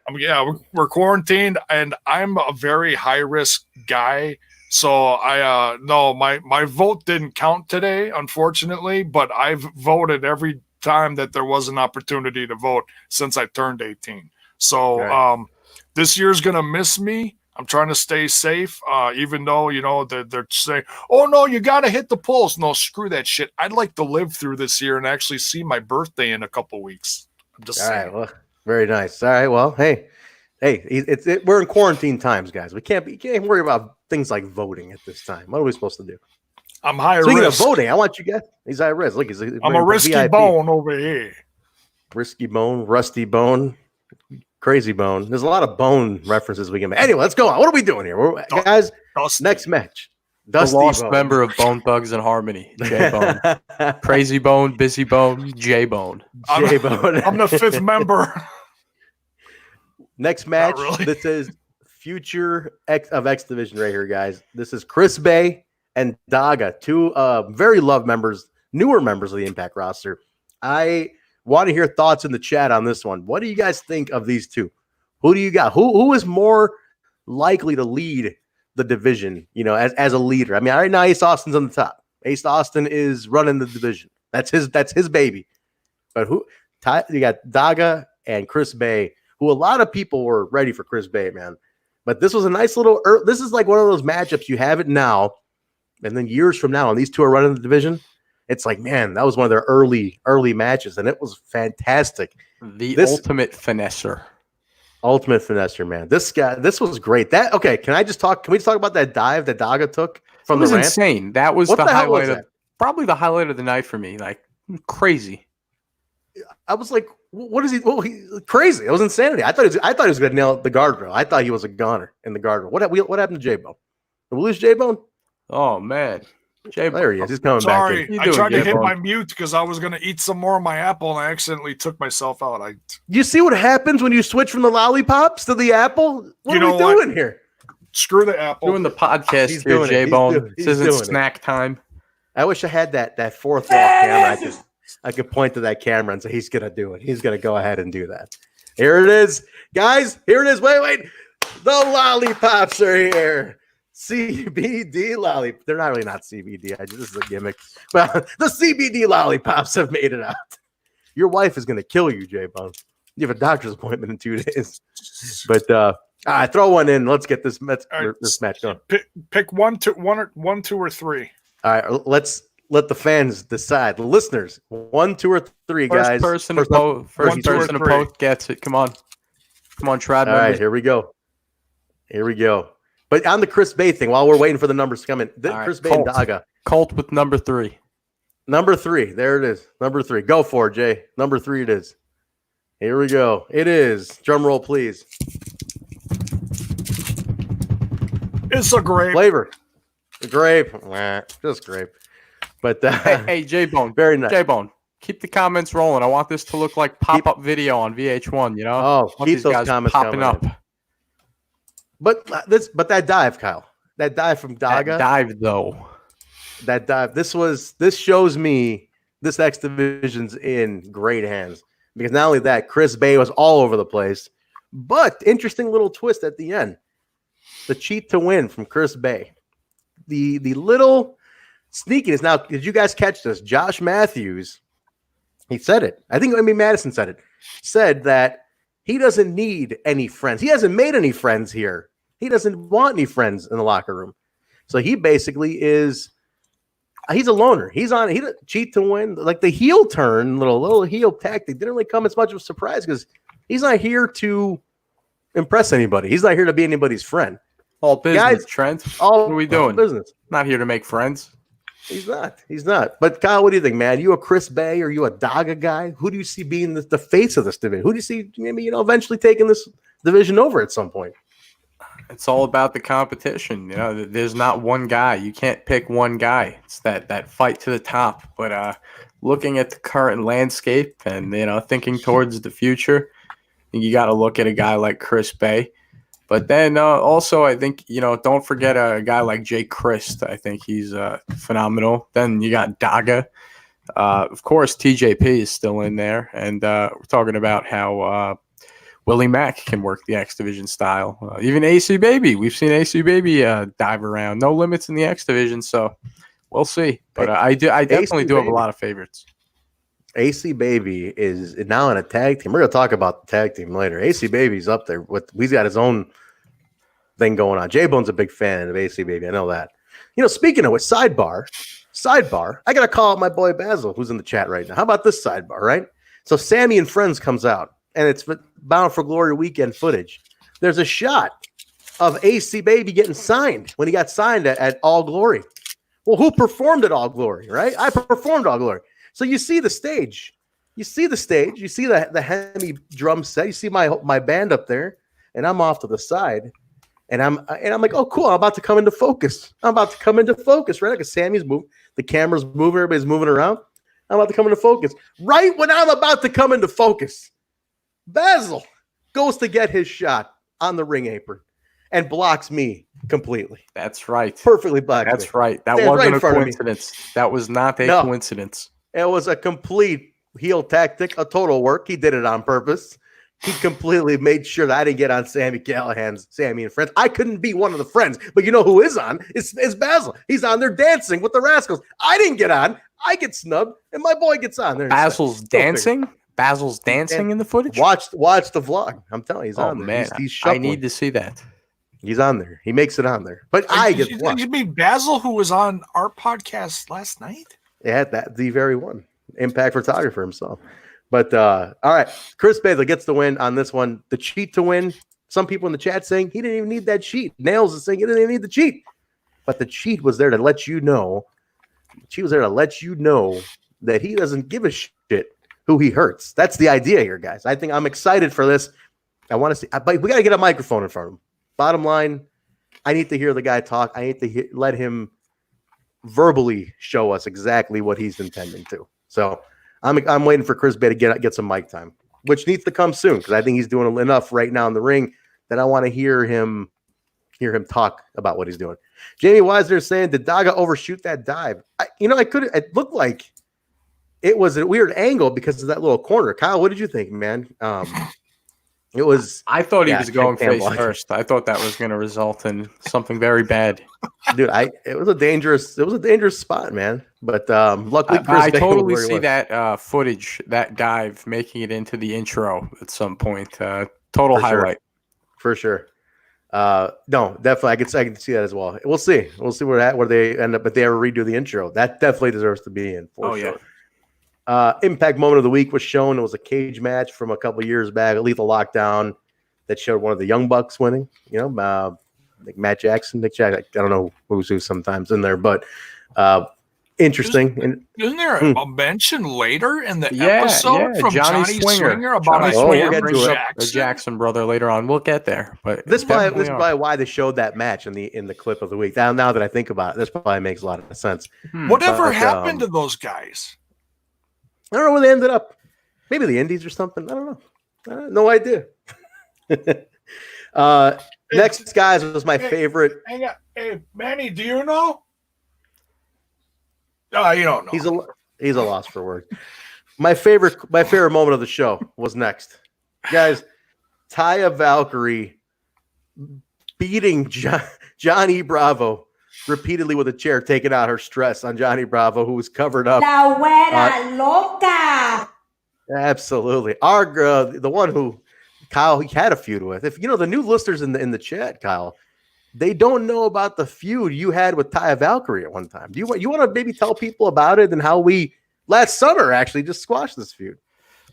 We're quarantined, and I'm a very high risk guy. So my vote didn't count today, unfortunately. But I've voted every time that there was an opportunity to vote since I turned 18. So This year's gonna miss me. I'm trying to stay safe, even though they're saying, "Oh no, you got to hit the polls." No, screw that shit. I'd like to live through this year and actually see my birthday in a couple weeks. I'm just saying. All right, well, very nice. All right, well, hey, we're in quarantine times, guys. We can't worry about things like voting at this time. What are we supposed to do? I'm high Speaking risk. of voting, I want you guys. He's high risk. Look, I'm a risky VIP. bone over here. Risky bone, rusty bone, crazy bone. There's a lot of bone references we can make. Anyway, let's go on. What are we doing here, guys? Dusty. Next match. The Dusty lost Bone. member of Bone Thugs and Harmony, Jaybone. Crazy Bone, Busy Bone, Jaybone. Jaybone. I'm the fifth member. Next match. really. This is future of X Division right here, guys. This is Chris Bay and Daga, two very loved members, newer members of the Impact roster. I want to hear thoughts in the chat on this one. What do you guys think of these two? Who do you got? Who is more likely to lead the division, as a leader? I mean, right now Ace Austin's on the top. Ace Austin is running the division. That's his baby. But you got Daga and Chris Bay, who a lot of people were ready for Chris Bay, man. But this was a nice little this is like one of those matchups you have it now, and then years from now, and these two are running the division. It's like, man, that was one of their early matches, and it was fantastic. Ultimate finesser. Ultimate finesser, man. This was great. Can we just talk about that dive that Daga took from the ramp? Insane. That was What the hell was highlight that? probably the highlight of the night for me. Like crazy. I was like, what is he? Well, crazy. It was insanity. I thought he was going to nail the guardrail. I thought he was a goner in the guardrail. What happened to Jaybone? Did we lose Jaybone? Oh man. Jaybone. There he is. He's coming Sorry, back. I tried to hit Jaybone? my mute because I was going to eat some more of my apple and I accidentally took myself out. You see what happens when you switch from the lollipops to the apple? What You are know we what? doing here? Screw the apple. Doing the podcast He's here, doing it. Jaybone. He's This isn't doing it. snack time. I wish I had that fourth wall camera. I could point to that camera and say he's gonna do it. He's gonna go ahead and do that. Here it is, guys. Here it is. Wait. The lollipops are here. CBD lollipop. They're not really not CBD. This is a gimmick. But the CBD lollipops have made it out. Your wife is gonna kill you, Jaybone. You have a doctor's appointment in 2 days. But throw one in. Let's get this match going. Pick one, two, or three. All right, let's let the fans decide. The listeners, 1, 2, or 3, guys. First person to post gets it. Come on, tribe. All right, here we go. But on the Chris Bay thing, while we're waiting for the numbers to come in, Chris Bay and Daga. Colt with number 3. Number 3, there it is. Number 3, go for it, Jay. Number 3 it is. Here we go. It is. Drum roll, please. It's a grape. Flavor. Grape. Just grape. But Hey, Jaybone. Very nice. Jaybone, keep the comments rolling. I want this to look like pop-up video on VH1, you know? Oh, Want keep these those guys comments popping coming up. But that dive, Kyle. That dive from Daga. That dive, though. That dive. This shows me this X Division's in great hands. Because not only that, Chris Bay was all over the place. But interesting little twist at the end. The cheat to win from Chris Bay. The little sneakiness. Now, did you guys catch this? Josh Matthews, he said it. I think Madison said it. Said that he doesn't need any friends. He hasn't made any friends here. He doesn't want any friends in the locker room. So he basically he's a loner. He cheat to win. Like the heel turn, little heel tactic didn't really come as much of a surprise because he's not here to impress anybody. He's not here to be anybody's friend. All business, Guys, Trent. All what are we doing? Business. Not here to make friends. He's not. But Kyle, what do you think, man? You a Chris Bay or you a Daga guy? Who do you see being the face of this division? Who do you see maybe eventually taking this division over at some point? It's all about the competition. You know, there's not one guy. You can't pick one guy. It's that fight to the top. But looking at the current landscape and thinking towards the future, you got to look at a guy like Chris Bay. But then also, I think, don't forget a guy like Crist. I think he's phenomenal. Then you got Daga. Of course, TJP is still in there. And we're talking about how Willie Mack can work the X Division style. Even AC Baby. We've seen AC Baby dive around. No limits in the X Division. So we'll see. But I definitely do have a lot of favorites. AC Baby is now in a tag team. We're gonna talk about the tag team later. AC Baby's up there with he's got his own thing going on. Jaybone's a big fan of AC Baby. I know that. Speaking of which, sidebar. I gotta call out my boy Basil, who's in the chat right now. How about this sidebar, right? So Sammy and Friends comes out, and it's Bound for Glory weekend footage. There's a shot of AC Baby getting signed when he got signed at All Glory. Well, who performed at All Glory, right? I performed All Glory. So you see the stage. You see the HEMI drum set. You see my band up there, and I'm off to the side. And I'm like, oh, cool. I'm about to come into focus. Right? Because Sammy's moving, the camera's moving, everybody's moving around. I'm about to come into focus. Right when I'm about to come into focus, Basil goes to get his shot on the ring apron and blocks me completely. That's right. Perfectly blocks me. That's right. That Stands wasn't right in a front of me. coincidence. That was not a No. coincidence. It was a complete heel tactic, a total work. He did it on purpose. He completely made sure that I didn't get on Sammy Callahan's Sammy and Friends. I couldn't be one of the friends, but you know who is on? Is Basil. He's on there dancing with the Rascals. I didn't get on. I get snubbed, and my boy gets on there. Basil's dancing? Basil's dancing in the footage? Watch the vlog. I'm telling you, he's on there. Man, He's I shuffling. need to see that. He's on there. He makes it on there. But I get one. You mean Basil, who was on our podcast last night? Yeah, the very one. Impact photographer himself. But all right, Chris Basil gets the win on this one. The cheat to win. Some people in the chat saying he didn't even need that cheat. Nails is saying he didn't even need the cheat. But the cheat was there to let you know. She was there to let you know that he doesn't give a shit who he hurts. That's the idea here, guys. I think I'm excited for this. I want to see. But we got to get a microphone in front of him. Bottom line, I need to hear the guy talk. I need to let him verbally show us exactly what he's intending to. So I'm waiting for Chris Bay to get some mic time, which needs to come soon because I think he's doing enough right now in the ring that I want to hear him talk about what he's doing. Jamie Wisner saying, did Daga overshoot that dive? It looked like it was a weird angle because of that little corner. Kyle, what did you think, man? It was. I thought he was going face block. first. I thought that was going to result in something very bad. Dude, it was a dangerous spot, man. But luckily, Chris I Bay totally was where he see was. that footage, that dive, making it into the intro at some point. Total highlight. For sure. No, definitely. I can see that as well. We'll see. We'll see where they end up if they ever redo the intro. That definitely deserves to be in for sure. Yeah. Impact moment of the week was shown. It was a cage match from a couple years back, a Lethal Lockdown, that showed one of the Young Bucks winning. Like Matt Jackson, Nick Jackson. I don't know who's who sometimes in there, but interesting. Isn't there a mention later in the episode from Johnny Swinger about the Jackson brother later on? We'll get there, but this is probably why they showed that match in the clip of the week. Now that I think about it, this probably makes a lot of sense. Whatever happened to those guys? I don't know where they ended up. Maybe the Indies or something. I don't know. No idea. Next, guys, was my favorite. Hang on. Hey, Manny, do you know? You don't know. He's a loss for words. My favorite moment of the show was next. Guys, Taya Valkyrie beating Johnny Bravo repeatedly with a chair, taking out her stress on Johnny Bravo, who was covered up. La güera loca. Absolutely. Our the one who Kyle he had a feud with. If the new listeners in the chat, Kyle, they don't know about the feud you had with Taya Valkyrie at one time. Do you want to maybe tell people about it and how we last summer actually just squashed this feud?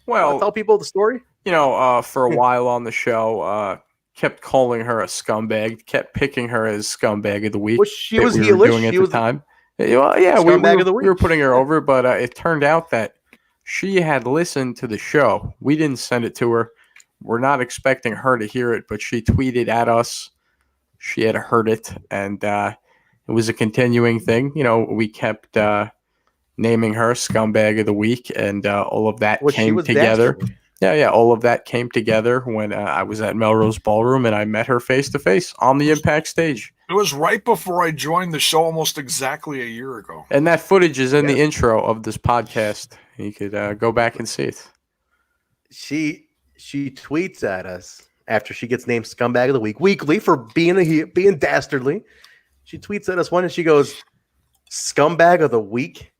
Well, tell people the story. For a while on the show, kept calling her a scumbag, kept picking her as scumbag of the week. Well, she was we were doing at the time. Well, yeah, we were putting her over, but it turned out that she had listened to the show. We didn't send it to her. We're not expecting her to hear it, but she tweeted at us. She had heard it, and it was a continuing thing. We kept naming her scumbag of the week, and all of that came together. Dastardly. Yeah, all of that came together when I was at Melrose Ballroom, and I met her face to face on the Impact stage. It was right before I joined the show, almost exactly a year ago. And that footage is in the intro of this podcast. You could go back and see it. She tweets at us after she gets named Scumbag of the Week weekly for being dastardly. She tweets at us one and she goes, "Scumbag of the Week,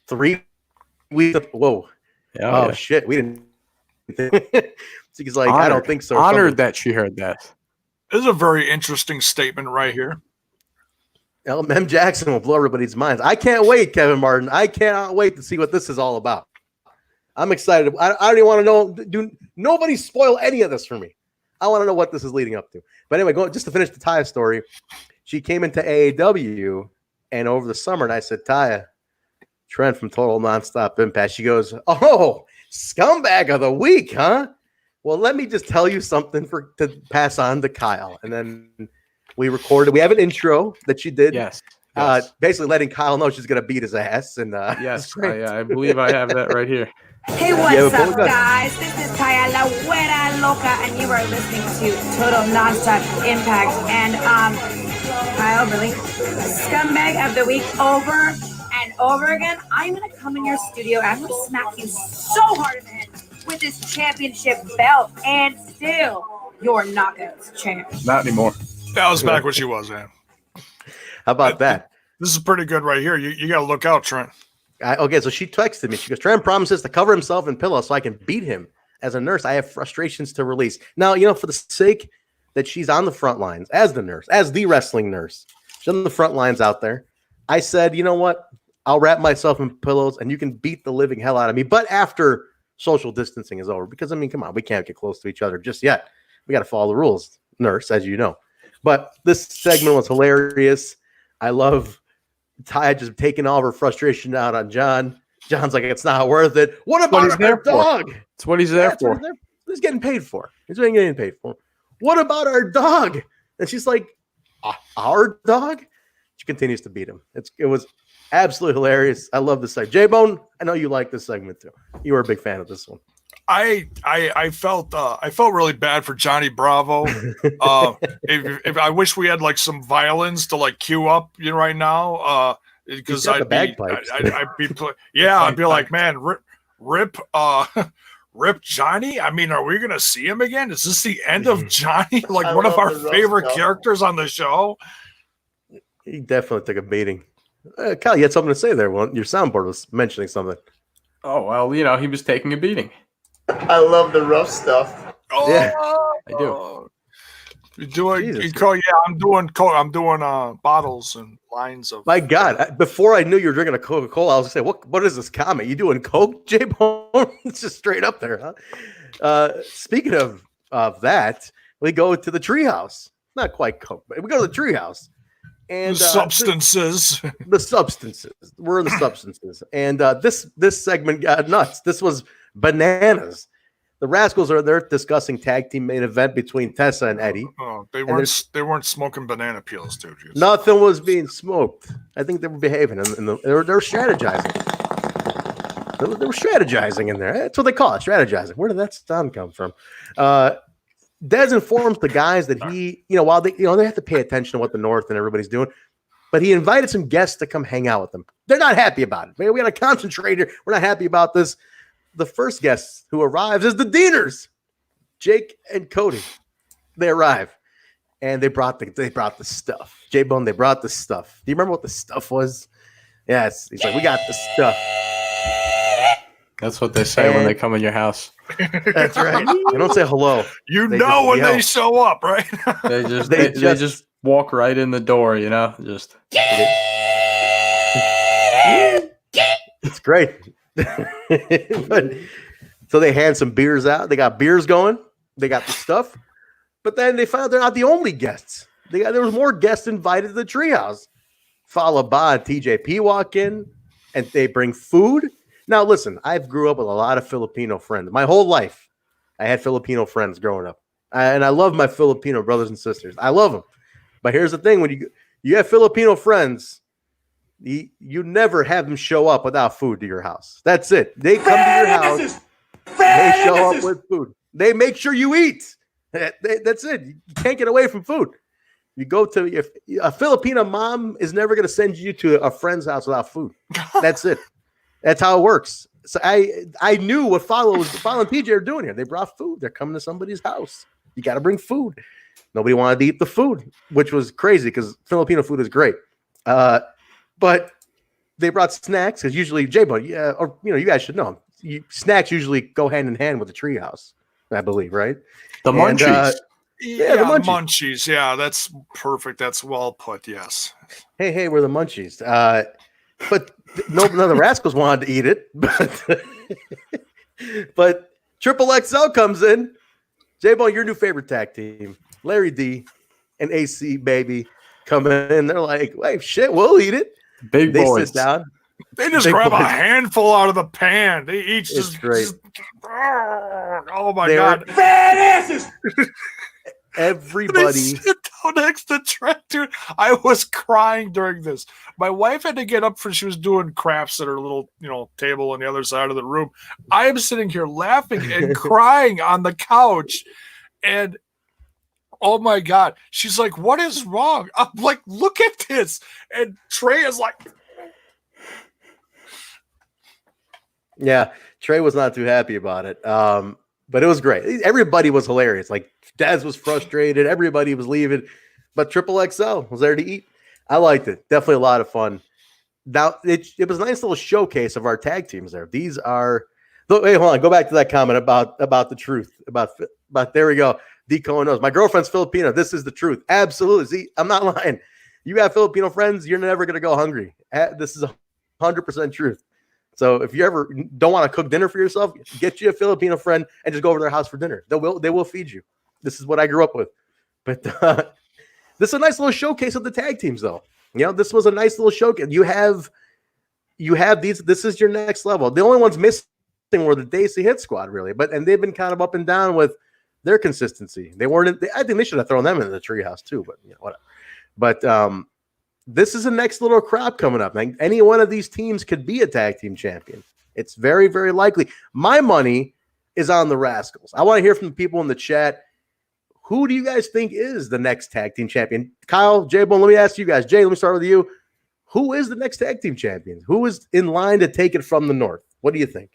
3 whoa. Yeah, Shit. We didn't. He's like, honored. I don't think so. Honored that she heard that. This is a very interesting statement right here. Mem Jackson will blow everybody's minds. I can't wait, Kevin Martin. I cannot wait to see what this is all about. I'm excited. I don't even want to know. Nobody spoil any of this for me. I want to know what this is leading up to. But anyway, just to finish the Taya story, she came into AAW, and over the summer, and I said, Taya, Trent from Total Nonstop Impact. She goes, oh, scumbag of the week, huh? Well, let me just tell you something to pass on to Kyle. And then we recorded. We have an intro that she did. Yes. Basically letting Kyle know she's going to beat his ass. And yes, I believe I have that right here. Hey, what's up, guys? This is Taya La Güera Loca, and you are listening to Total Nonstop Impact. And, Kyle, really, scumbag of the week over and over again. I'm going to come in your studio, and I'm going to smack you so hard in the head with this championship belt, and still, you're Knockouts champ. Not anymore. That was back when she was, man. How about that? This is pretty good right here. You got to look out, Trent. Okay, so she texted me. She goes, Trent promises to cover himself in pillows so I can beat him. As a nurse, I have frustrations to release. Now, for the sake that she's on the front lines as the nurse, as the wrestling nurse, she's on the front lines out there. I said, you know what? I'll wrap myself in pillows and you can beat the living hell out of me. But after social distancing is over, because, come on, we can't get close to each other just yet. We got to follow the rules, nurse, as you know. But this segment was hilarious. I love Ty just taking all of her frustration out on John. John's like, it's not worth it. What about our dog? It's what he's there for. He's getting paid for. He's getting paid for. What about our dog? And she's like, our dog? She continues to beat him. It was absolutely hilarious. I love this segment. Jaybone, I know you like this segment too. You were a big fan of this one. I felt really bad for Johnny Bravo. If I wish we had like some violins to like cue up right now, because I'd be like, man, rip Johnny. Are we gonna see him again? Is this the end of Johnny? Like one of our favorite characters on the show. He definitely took a beating. Kyle, you had something to say there. Well, your soundboard was mentioning something. Oh well, he was taking a beating. I love the rough stuff. Oh, yeah, I do. I'm doing bottles and lines of. My God! Before I knew you were drinking a Coca-Cola, I was gonna say, what is this comment? You doing Coke, Jaybone? It's just straight up there, huh? Speaking of that, we go to the Treehouse. Not quite Coke, but we go to the Treehouse. And the substances. The substances. We're in the substances. And this segment got nuts. This was bananas. The Rascals are there discussing tag team main event between Tessa and Eddie. Oh, they weren't smoking banana peels, dude. Nothing was being smoked. I think they were behaving. They were strategizing. They were strategizing in there. That's what they call it, strategizing. Where did that sound come from? Dez informs the guys that he, while they have to pay attention to what the North and everybody's doing, but he invited some guests to come hang out with them. They're not happy about it. We got to concentrate here. We're not happy about this. The first guest who arrives is the Deaners, Jake and Cody. They arrive, and they brought the stuff. Jaybone, they brought the stuff. Do you remember what the stuff was? Yes, he's like, we got the stuff. That's what they say when they come in your house. That's right. They don't say hello. When they show up, right? They just walk right in the door, just. It's great. So they hand some beers out. They got beers going. They got the stuff. But then they found they're not the only guests. There was more guests invited to the Treehouse. Followed by TJP walk in, and they bring food. Now, listen, I've grew up with a lot of Filipino friends. My whole life, I had Filipino friends growing up. And I love my Filipino brothers and sisters. I love them. But here's the thing. When you have Filipino friends, you never have them show up without food to your house. That's it. They come to your house. They show up with food. They make sure you eat. That's it. You can't get away from food. You go to a Filipino mom is never going to send you to a friend's house without food. That's it. That's how it works. So I knew what Follow and PJ are doing here. They brought food. They're coming to somebody's house. You got to bring food. Nobody wanted to eat the food, which was crazy because Filipino food is great. But they brought snacks because usually Jaybone, you guys should know, snacks usually go hand in hand with the Treehouse, I believe, right? The munchies. The munchies. Yeah, that's perfect. That's well put. Yes. Hey, we're the munchies. But none of the Rascals wanted to eat it. But Triple XL comes in. Jaybone, your new favorite tag team, Larry D and AC Baby, come in. They're like, "Wait, shit, we'll eat it." Big they boys. sit down. They just grab a handful out of the pan. They each It's great. Oh my God. Fat asses! Everybody. They sit down next to Trent, dude. I was crying during this. My wife had to get up for she was doing crafts at her little, table on the other side of the room. I am sitting here laughing and crying on the couch, and oh my God, she's like, "What is wrong?" I'm like, "Look at this," and Trey is like, Yeah, Trey was not too happy about it. But it was great. Everybody was hilarious. Like Daz was frustrated. Everybody was leaving. But Triple XL was there to eat. I liked it. Definitely a lot of fun. Now, it was a nice little showcase of our tag teams there. These are – wait, hold on. Go back to that comment about the truth. About there we go. D. Cohen knows. My girlfriend's Filipino. This is the truth. Absolutely. See, I'm not lying. You got Filipino friends, you're never going to go hungry. This is 100% truth. So if you ever don't want to cook dinner for yourself, get you a Filipino friend and just go over to their house for dinner. They will feed you. This is what I grew up with. But this is a nice little showcase of the tag teams, though. This was a nice little showcase. You have these. This is your next level. The only ones missing were the Daisy Hit Squad, really. And they've been kind of up and down with their consistency. They weren't. I think they should have thrown them into the Treehouse too. But whatever. But this is a next little crop coming up. Like, any one of these teams could be a tag team champion. It's very, very likely. My money is on the Rascals. I want to hear from the people in the chat. Who do you guys think is the next tag team champion? Kyle, Jaybone, let me ask you guys. Jay, let me start with you. Who is the next tag team champion? Who is in line to take it from the North? What do you think?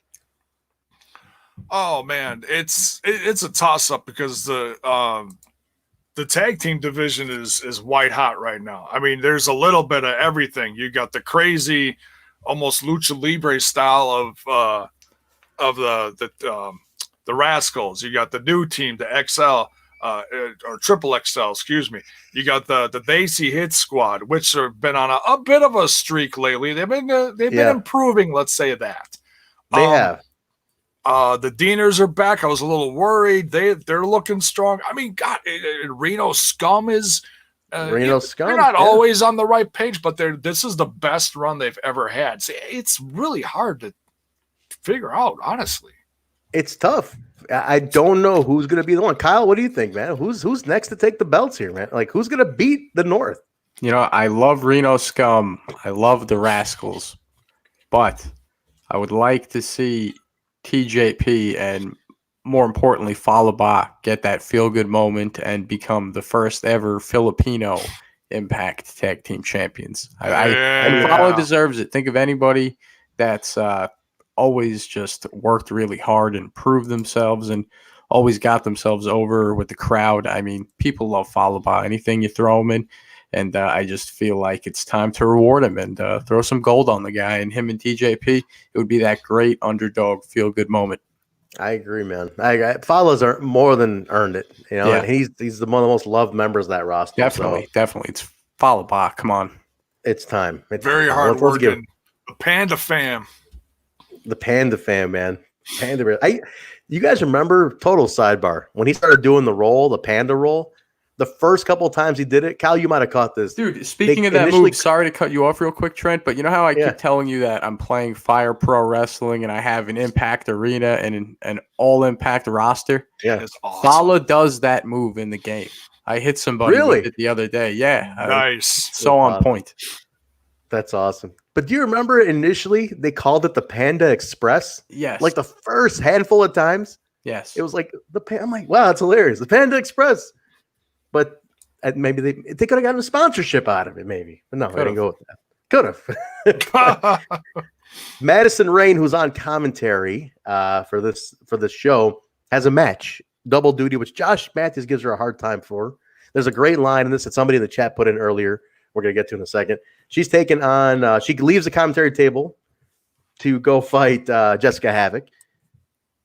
Oh man, it's a toss up because the tag team division is white hot right now. I mean, there's a little bit of everything. You got the crazy, almost lucha libre style of the Rascals. You got the new team, the XL. Or Triple XL, excuse me. You got the Daisy Hit Squad, which have been on a bit of a streak lately. They've been improving, let's say that. They have. The Deaners are back. I was a little worried. They're looking strong. I mean, God, Reno SCUM is Reno SCUM. They're not always on the right page, but this is the best run they've ever had. See, it's really hard to figure out, honestly. It's tough. I don't know who's going to be the one. Kyle, what do you think, man? Who's next to take the belts here, man? Like, who's going to beat the North? I love Reno SCUM. I love the Rascals. But I would like to see TJP and, more importantly, Falaba get that feel-good moment and become the first ever Filipino Impact Tag Team Champions. And Falaba deserves it. Think of anybody that's always just worked really hard and proved themselves and always got themselves over with the crowd. I mean, people love Falaba. Anything you throw him in. And I just feel like it's time to reward him and throw some gold on the guy. And him and TJP, it would be that great underdog feel-good moment. I agree, man. Fala's are more than earned it. And he's one of the most loved members of that roster. Definitely. It's Falaba. Come on. It's time. It's very hard working. The Panda Fam. The Panda Fam, man. Panda. You guys remember, total sidebar, when he started doing the Panda roll? The first couple of times he did it, Cal, you might have caught this. Dude, speaking of that move, sorry to cut you off real quick, Trent, but you know how I keep telling you that I'm playing Fire Pro Wrestling and I have an Impact Arena and an all-Impact roster? Yeah. That's awesome. Fala does that move in the game. I hit somebody with it the other day. Yeah. Nice. So on point. That's awesome. But do you remember initially they called it the Panda Express? Yes. Like the first handful of times? Yes. It was like, I'm like, wow, that's hilarious. The Panda Express. But maybe they could have gotten a sponsorship out of it, maybe. But no, I didn't go with that. Could have. Madison Rayne, who's on commentary for this show, has a match, double duty, which Josh Matthews gives her a hard time for. There's a great line in this that somebody in the chat put in earlier. We're going to get to in a second. She's taking on. She leaves the commentary table to go fight Jessicka Havok.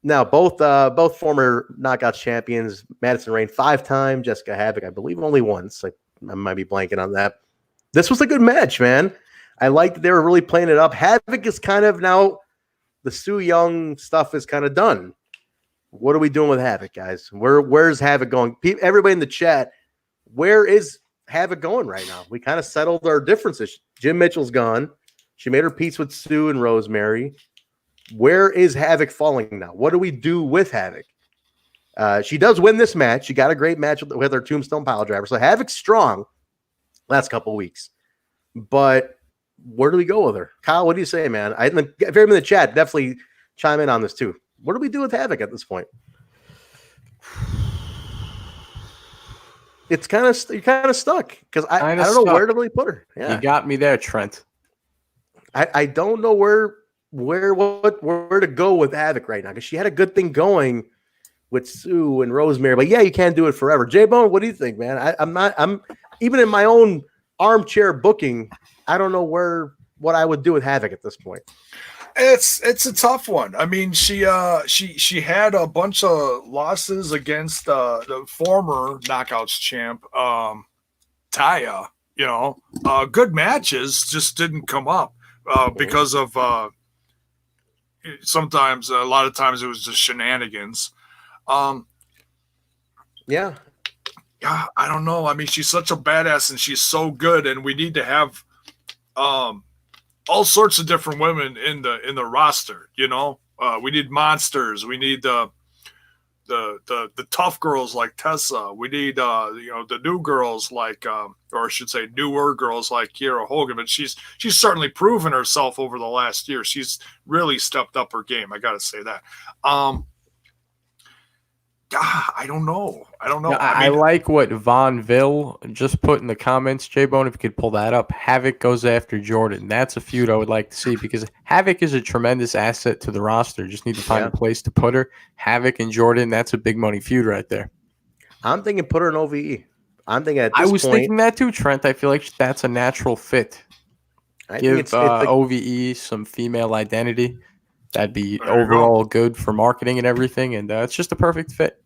Now, both former Knockouts champions, Madison Rayne 5-time, Jessicka Havok, I believe, only once. I might be blanking on that. This was a good match, man. I liked that they were really playing it up. Havok is kind of now, the Su Yung stuff is kind of done. What are we doing with Havok, guys? Where's Havok going? Everybody in the chat, where is Havok going right now? We kind of settled our differences. Jim Mitchell's gone. She made her peace with Sue and Rosemary. Where is Havok falling now? What do we do with Havok? She does win this match. She got a great match with her Tombstone pile driver. So Havok's strong last couple of weeks. But where do we go with her? Kyle, what do you say, man? If you're in the chat, definitely chime in on this too. What do we do with Havok at this point? You're kind of stuck because I don't know where to really put her. Yeah. You got me there, Trent. I don't know where to go with Havok right now because she had a good thing going with Sue and Rosemary, but yeah, you can't do it forever. Jaybone, what do you think, man? I'm even in my own armchair booking. I don't know what I would do with Havok at this point. It's a tough one. I mean, she had a bunch of losses against the former Knockouts champ, Taya. You know, good matches just didn't come up because of sometimes a lot of times it was just shenanigans. Yeah, I don't know. I mean, she's such a badass and she's so good, and we need to have all sorts of different women in the roster. You know, we need monsters. We need the tough girls like Tessa. We need the new girls like or I should say newer girls like Kiera Hogan. But she's certainly proven herself over the last year. She's really stepped up her game. I got to say that. I don't know. Yeah, I like what Von Ville just put in the comments. J-Bone, if you could pull that up. Havok goes after Jordan. That's a feud I would like to see because Havok is a tremendous asset to the roster. Just need to find a place to put her. Havok and Jordan, that's a big money feud right there. I'm thinking put her in OVE. I'm thinking at this I was thinking that too, Trent. I feel like that's a natural fit. Give OVE some female identity. That'd be overall good for marketing and everything, and it's just a perfect fit.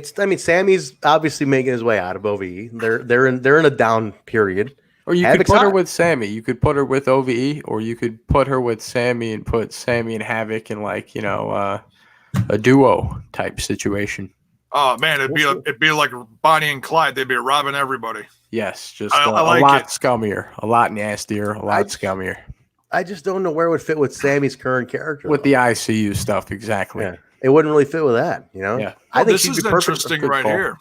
Sammy's obviously making his way out of OVE. They're in a down period. Or you could put her with Sammy. You could put her with OVE, or you could put her with Sammy and put Sammy and Havok in a duo type situation. Oh man, it'd be like Bonnie and Clyde. They'd be robbing everybody. Yes, just a lot scummier, a lot nastier, a lot scummier. I just don't know where it would fit with Sammy's current character. With the ICU stuff, exactly. Yeah. It wouldn't really fit with that, you know? Yeah. I think this is interesting right here.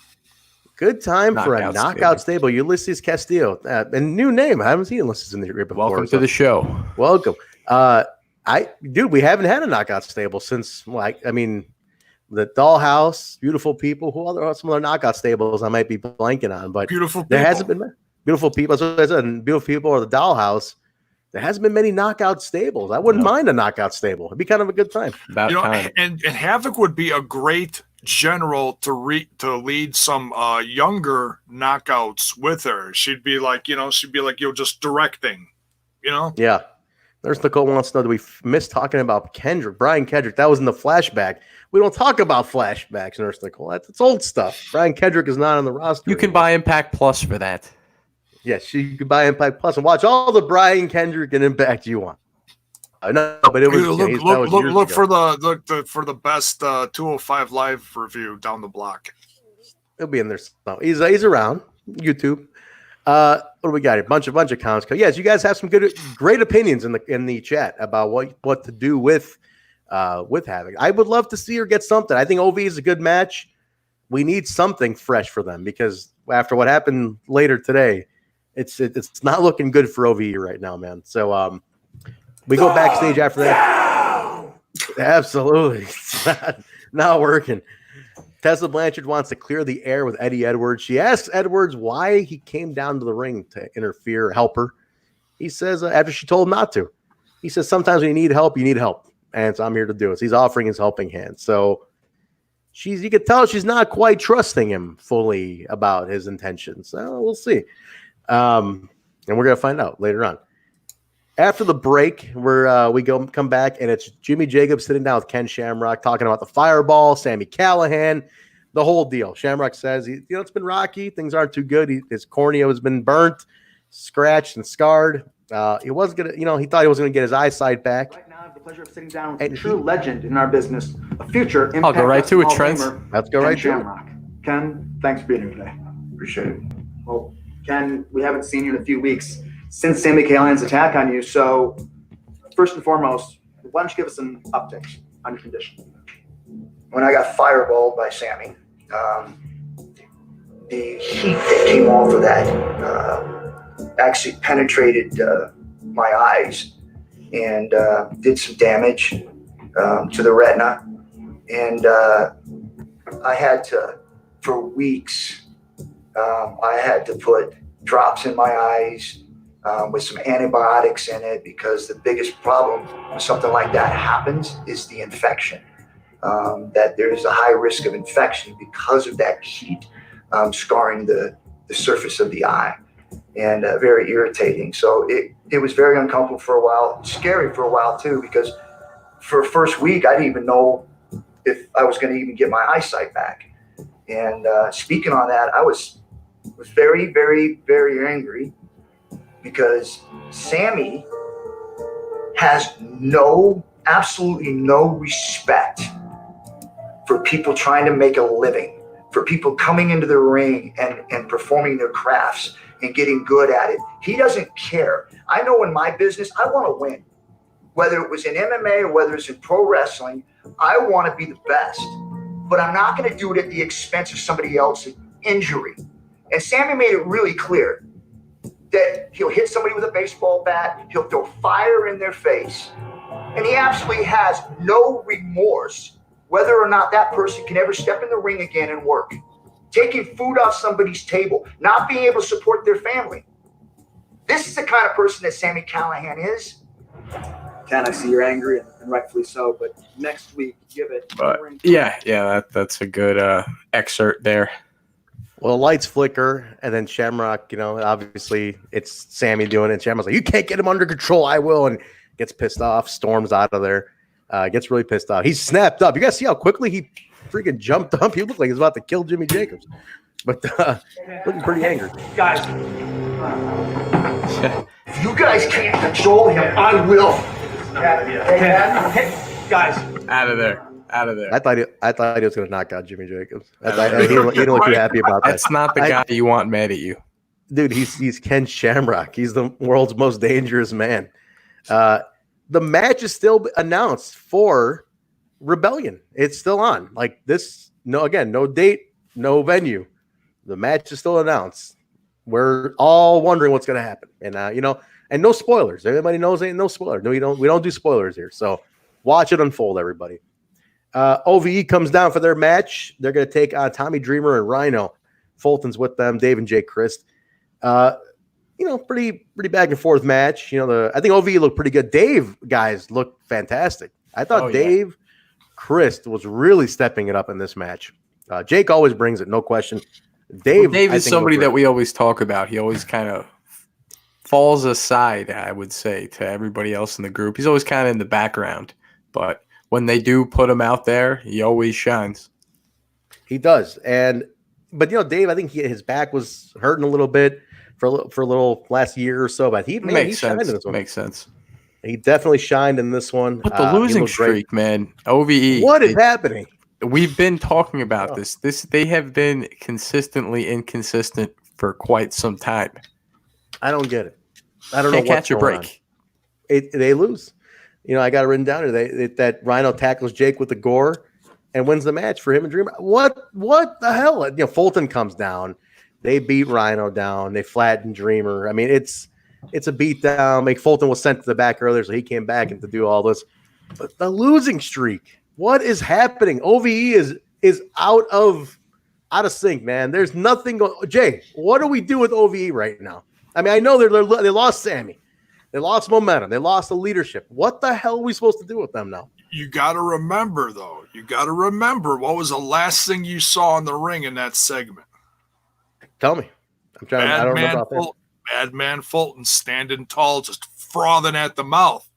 Good time for a knockout stable. Ulysses Castillo. A new name. I haven't seen Ulysses in the year before. Welcome to the show. Welcome. We haven't had a knockout stable since, the Dollhouse, Beautiful People. Some other knockout stables I might be blanking on, but Beautiful People. There hasn't been Beautiful People. That's what I said. Beautiful People or the Dollhouse. There hasn't been many knockout stables. I wouldn't mind a knockout stable. It'd be kind of a good time. And Havok would be a great general to lead some younger knockouts with her. She'd be like, just directing, Yeah. There's Nicole wants to know, do we miss talking about Brian Kendrick? That was in the flashback. We don't talk about flashbacks, Nurse Nicole. It's old stuff. Brian Kendrick is not on the roster. You can buy Impact Plus for that. Yes, you can buy Impact Plus and watch all the Brian Kendrick and Impact you want. No, but it was look for the best 205 Live review down the block. He'll be in there. He's around YouTube. What do we got? A bunch of comments. Yes, you guys have some great opinions in the chat about what to do with Havok. I would love to see her get something. I think OV is a good match. We need something fresh for them because after what happened later today, it's not looking good for OV right now, man. So we go backstage after that. Absolutely. It's not working. Tessa Blanchard wants to clear the air with Eddie Edwards. She asks Edwards why he came down to the ring to interfere, help her. He says, after she told him not to, he says, sometimes when you need help, you need help. And so I'm here to do it. So he's offering his helping hand. So you could tell she's not quite trusting him fully about his intentions. So we'll see. And we're going to find out later on. After the break, we come back, and it's Jimmy Jacobs sitting down with Ken Shamrock talking about the Fireball, Sami Callihan, the whole deal. Shamrock says, it's been rocky. Things aren't too good. His cornea has been burnt, scratched, and scarred. He wasn't gonna, he thought he was gonna get his eyesight back. Right now, I have the pleasure of sitting down with a true legend in our business, a future Impact. I'll go right to it, Trent. Let's go right to it. Ken, thanks for being here today. Appreciate it. Well, Ken, we haven't seen you in a few weeks since Sami Callihan's attack on you. So, first and foremost, why don't you give us an update on your condition? When I got fireballed by Sami, the heat that came off of that actually penetrated my eyes and did some damage to the retina. And I had to, for weeks, I had to put drops in my eyes with some antibiotics in it, because the biggest problem when something like that happens is the infection. That there's a high risk of infection because of that heat scarring the surface of the eye, and very irritating. So it was very uncomfortable for a while, scary for a while too, because for the first week I didn't even know if I was going to even get my eyesight back. And speaking on that, I was very, very, very angry, because Sami has absolutely no respect for people trying to make a living, for people coming into the ring and performing their crafts and getting good at it. He doesn't care. I know in my business, I want to win. Whether it was in MMA or whether it's in pro wrestling, I want to be the best. But I'm not going to do it at the expense of somebody else's injury. And Sami made it really clear that he'll hit somebody with a baseball bat, he'll throw fire in their face, and he absolutely has no remorse whether or not that person can ever step in the ring again and work. Taking food off somebody's table, not being able to support their family. This is the kind of person that Sami Callihan is. Ken, I see you're angry, and rightfully so, but next week, give it. That's a good excerpt there. Well, lights flicker, and then Shamrock, obviously it's Sami doing it. Shamrock's like, you can't get him under control. I will. And gets pissed off, storms out of there, gets really pissed off. He's snapped up. You guys see how quickly he freaking jumped up? He looked like he was about to kill Jimmy Jacobs. But looking pretty angry. Guys, if you guys can't control him, I will. Hey, guys. Out of there. I thought he was going to knock out Jimmy Jacobs. He didn't look too happy about that. That's not the guy you want mad at you. Dude, he's Ken Shamrock. He's the world's most dangerous man. The match is still announced for Rebellion. It's still on. Like this, no date, no venue. The match is still announced. We're all wondering what's going to happen. And and no spoilers. Everybody knows ain't no spoilers. No, we don't do spoilers here. So watch it unfold, everybody. OVE comes down for their match. They're going to take on Tommy Dreamer and Rhino. Fulton's with them. Dave and Jay Crist. Pretty back and forth match. I think OVE looked pretty good. Dave guys looked fantastic. I thought Dave Crist was really stepping it up in this match. Jake always brings it, no question. Dave is somebody that we always talk about. He always kind of falls aside, I would say, to everybody else in the group. He's always kind of in the background, but when they do put him out there, he always shines. He does. But Dave, I think his back was hurting a little bit for a little last year or so, but he shined in this one. Makes sense. He definitely shined in this one. But the losing streak, man, OVE. What is happening? We've been talking about this. They have been consistently inconsistent for quite some time. I don't get it. I don't know what's catch a going break. They lose. I got it written down here. That Rhino tackles Jake with the gore and wins the match for him and Dreamer. What the hell? Fulton comes down. They beat Rhino down. They flattened Dreamer. I mean, it's a beat down. Fulton was sent to the back earlier, so he came back and to do all this. But the losing streak. What is happening? OVE is out of sync, man. There's nothing going. Jay, what do we do with OVE right now? I mean, I know they lost Sami. They lost momentum. They lost the leadership. What the hell are we supposed to do with them now? You got to remember, though. What was the last thing you saw in the ring in that segment? Tell me. I don't remember. Madman Fulton standing tall, just frothing at the mouth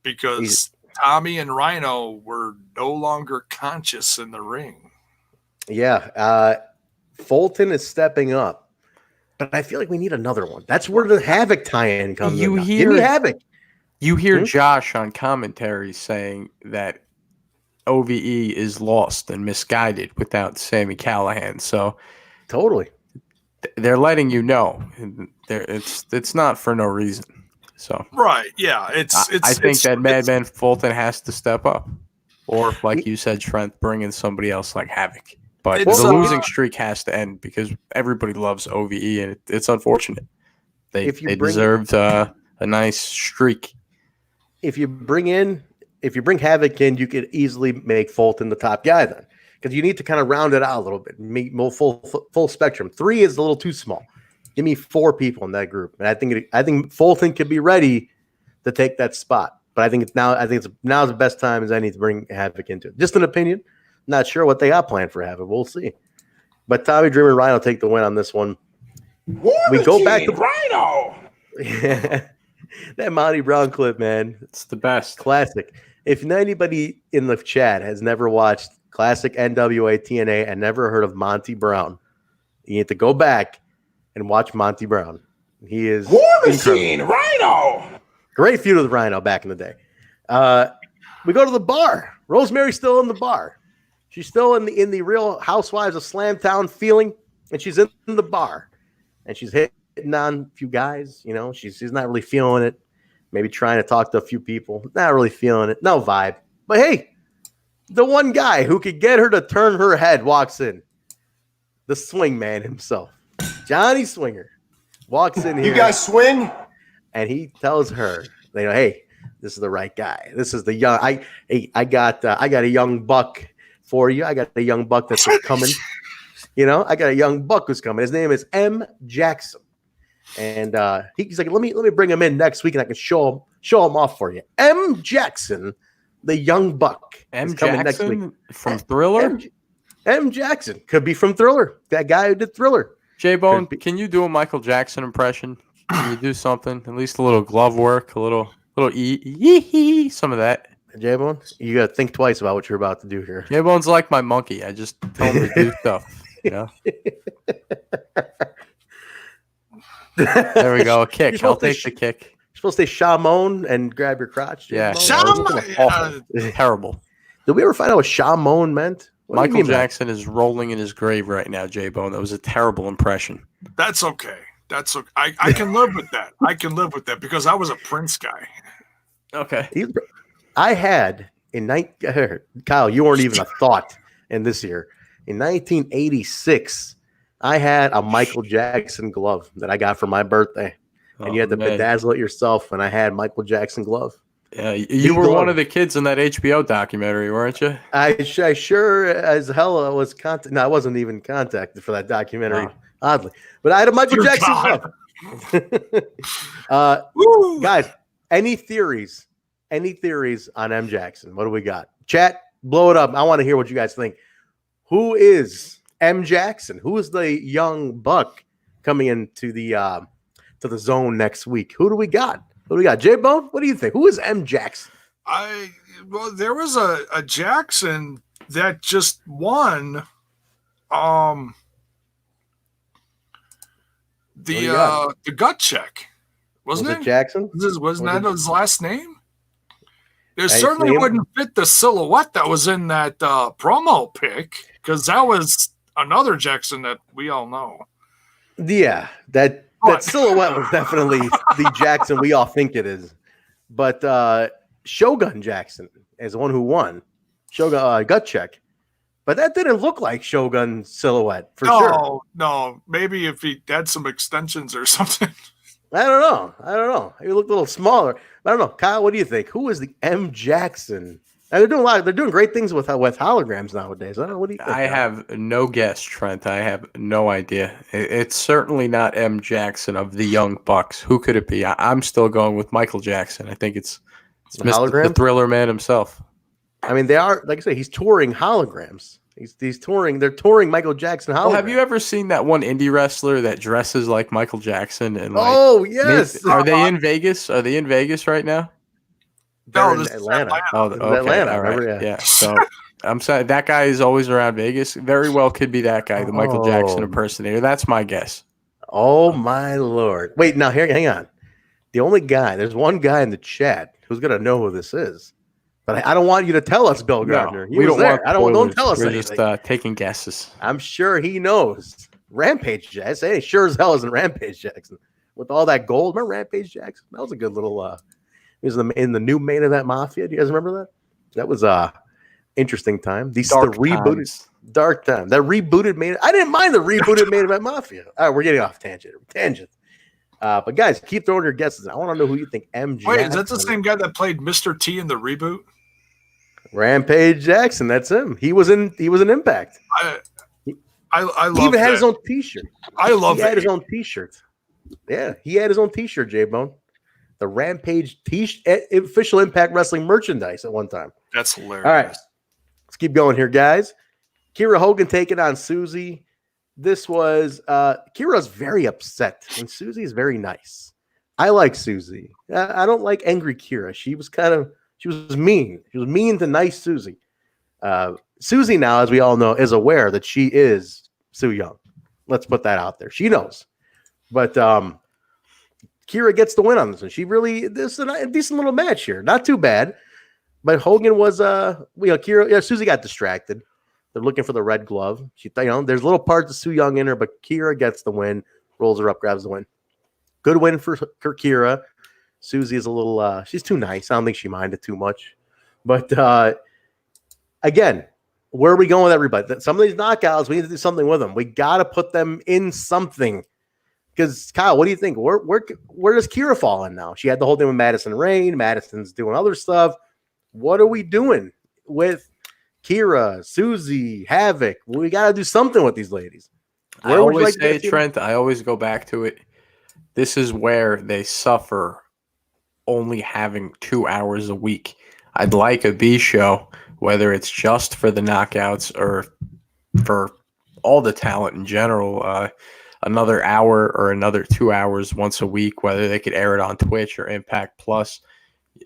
because Tommy and Rhino were no longer conscious in the ring. Yeah. Fulton is stepping up, but I feel like we need another one. That's where the Havok tie-in comes in. Give me Havok. You hear Josh on commentary saying that OVE is lost and misguided without Sami Callihan. So totally, they're letting you know. It's not for no reason. So right, yeah, I think that Madman Fulton has to step up, or like you said, Trent, bring in somebody else like Havok. But the losing streak has to end because everybody loves OVE, and it's unfortunate. They deserved a nice streak. If you bring Havok in, you could easily make Fulton the top guy then, because you need to kind of round it out a little bit, make more full spectrum. 3 is a little too small. Give me 4 people in that group, and I think Fulton could be ready to take that spot. But I think it's now's the best time as any to bring Havok into it. Just an opinion. Not sure what they got planned for Havok. We'll see. But Tommy Dreamer and Rhino take the win on this one. We go back to Rhino. Yeah. That Monty Brown clip, man. It's the best. Classic. If anybody in the chat has never watched classic NWA TNA and never heard of Monty Brown, you need to go back and watch Monty Brown. He is War Machine, Rhino. Great feud with Rhino back in the day. We go to the bar. Rosemary's still in the bar. She's still in the Real Housewives of Slamtown feeling, and she's in the bar, and she's hitting on a few guys. You know, she's not really feeling it. Maybe trying to talk to a few people. Not really feeling it. No vibe. But hey, the one guy who could get her to turn her head walks in. The swing man himself, Johnny Swinger, walks in here. You guys swing? And he tells her, you know, hey, this is the right guy. This is the young. I got a young buck for you. I got a young buck that's coming. You know, I got a young buck who's coming. His name is M. Jackson, and he's like, let me bring him in next week, and I can show him off for you. M. Jackson, the young buck, M. Jackson next week from Thriller. M. Jackson could be from Thriller. That guy who did Thriller. Jaybone, can you do a Michael Jackson impression? Can you do something? At least a little glove work, a little some of that. Jaybone, you got to think twice about what you're about to do here. Jaybone's like my monkey. I just tell him to do stuff. You know. There we go. A kick. I'll take the kick. You're supposed to say Shamon and grab your crotch. Yeah. Terrible. Did we ever find out what Shamon meant? Michael Jackson is rolling in his grave right now, Jaybone. That was a terrible impression. That's okay. That's okay. I can live with that. I can live with that because I was a Prince guy. Okay. I had Kyle, you weren't even a thought in this year. In 1986, I had a Michael Jackson glove that I got for my birthday. And you had to bedazzle it yourself when I had Michael Jackson glove. Yeah, you were one of the kids in that HBO documentary, weren't you? I sure as hell was no, I wasn't even contacted for that documentary, oddly. But I had a Michael Jackson glove. Guys, any theories on M. Jackson? What do we got? Chat, blow it up. I want to hear what you guys think. Who is M. Jackson? Who is the young buck coming into the zone next week? Who do we got? Jaybone, what do you think? Who is M. Jackson? There was a Jackson that just won the gut check. Wasn't it Jackson? Wasn't that his last name? It certainly wouldn't fit the silhouette that was in that promo pic, because that was another Jackson that we all know. Yeah, that silhouette was definitely the Jackson we all think it is. But Shogun Jackson is the one who won. Shogun gut check. But that didn't look like Shogun silhouette for sure. No, maybe if he had some extensions or something. I don't know. He looked a little smaller. I don't know. Kyle, what do you think? Who is the M. Jackson? And they're doing great things with holograms nowadays. I don't know. What do you think? I have no guess, Trent. I have no idea. It's certainly not M. Jackson of the Young Bucks. Who could it be? I'm still going with Michael Jackson. I think it's the hologram? the Thriller man himself. I mean, they are, like I say, he's touring holograms. He's touring. They're touring Michael Jackson. Well, have you ever seen that one indie wrestler that dresses like Michael Jackson? And like, oh yes, are they in Vegas? Are they in Vegas right now? They're in Atlanta. Oh, okay. Atlanta. All right. Remember, Yeah. So I'm saying that guy is always around Vegas. Very well could be that guy, the Michael Jackson impersonator. That's my guess. Oh my Lord! Wait, now hang on. The only guy, there's one guy in the chat who's gonna know who this is, but I don't want you to tell us, Bill Gardner. We don't want. Don't tell us We're anything. just taking guesses. I'm sure he knows. Rampage Jackson. Hey, sure as hell isn't Rampage Jackson with all that gold. Remember Rampage Jackson? That was a good little. He was in the new main event Mafia. Do you guys remember that? That was interesting time. The rebooted dark time. That rebooted main. I didn't mind the rebooted main event Mafia. All right, we're getting off tangent. But guys, keep throwing your guesses. I want to know who you think MJ. Wait, is that the same guy that played Mr. T in the reboot? Rampage Jackson. That's him. He was in Impact. I love. He even had his own T-shirt. I love. He had his own T-shirt. Yeah, he had his own T-shirt. Jaybone, the Rampage official Impact Wrestling merchandise at one time. That's hilarious. All right, let's keep going here, guys. Kiera Hogan taking on Susie. This was Kiera's very upset, and Susie's very nice. I like Susie. I don't like angry Kiera. She was mean. She was mean to nice Susie. Susie now, as we all know, is aware that she is Su Yung. Let's put that out there. She knows. But Kiera gets the win on this one. This is a decent little match here. Not too bad. But Hogan was Susie got distracted. They're looking for the red glove. There's little parts of Su Yung in her, but Kiera gets the win, rolls her up, grabs the win. Good win for Kiera. Susie is a little she's too nice. I don't think she minded too much. But again, where are we going with everybody? Some of these knockouts, we need to do something with them. We got to put them in something. Because Kyle, what do you think? Where does Kiera fall in now? She had the whole thing with Madison Rayne. Madison's doing other stuff. What are we doing with Kiera, Susie, Havok? We got to do something with these ladies. I always say, Trent, I always go back to it. This is where they suffer only having 2 hours a week. I'd like a B show, whether it's just for the knockouts or for all the talent in general, another hour or another 2 hours once a week, whether they could air it on Twitch or Impact Plus.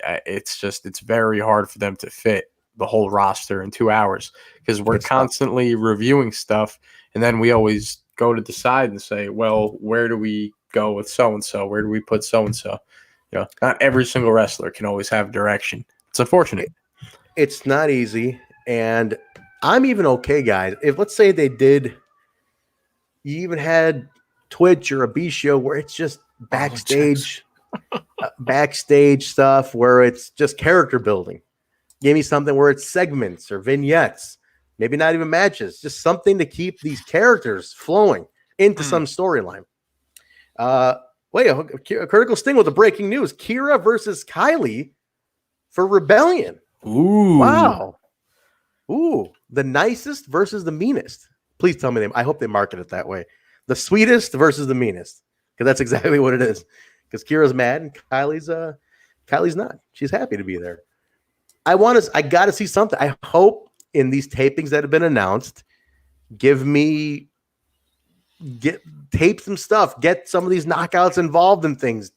It's very hard for them to fit the whole roster in 2 hours because we're constantly reviewing stuff. And then we always go to the side and say, well, where do we go with so-and-so? Where do we put so-and-so? Not every single wrestler can always have direction. It's unfortunate. It's not easy. And I'm even okay, guys. If let's say they did, you even had Twitch or a B show where it's just backstage, backstage stuff where it's just character building. Give me something where it's segments or vignettes, maybe not even matches, just something to keep these characters flowing into some storyline. Wait, a critical sting with the breaking news. Kiera versus Kylie for Rebellion. Ooh. Wow. Ooh. The nicest versus the meanest. Please tell me I hope they market it that way. The sweetest versus the meanest. Because that's exactly what it is. Because Kiera's mad and Kylie's not. She's happy to be there. I got to see something. I hope in these tapings that have been announced, tape some stuff, get some of these knockouts involved in things,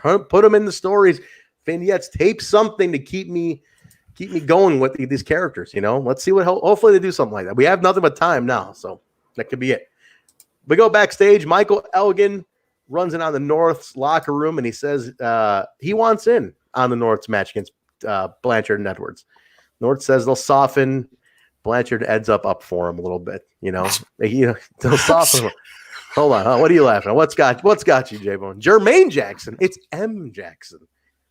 put them in the stories, vignettes, tape something to keep me going with these characters. Let's see hopefully they do something like that. We have nothing but time now, so that could be it. We go backstage. Michael Elgin runs in on the North's locker room and he says he wants in on the North's match against Blanchard and Edwards. North says they'll soften. Blanchard ends up for him a little bit. They'll soften him. Hold on, what are you laughing at? What's got you, Jaybone? Jermaine Jackson. It's M Jackson.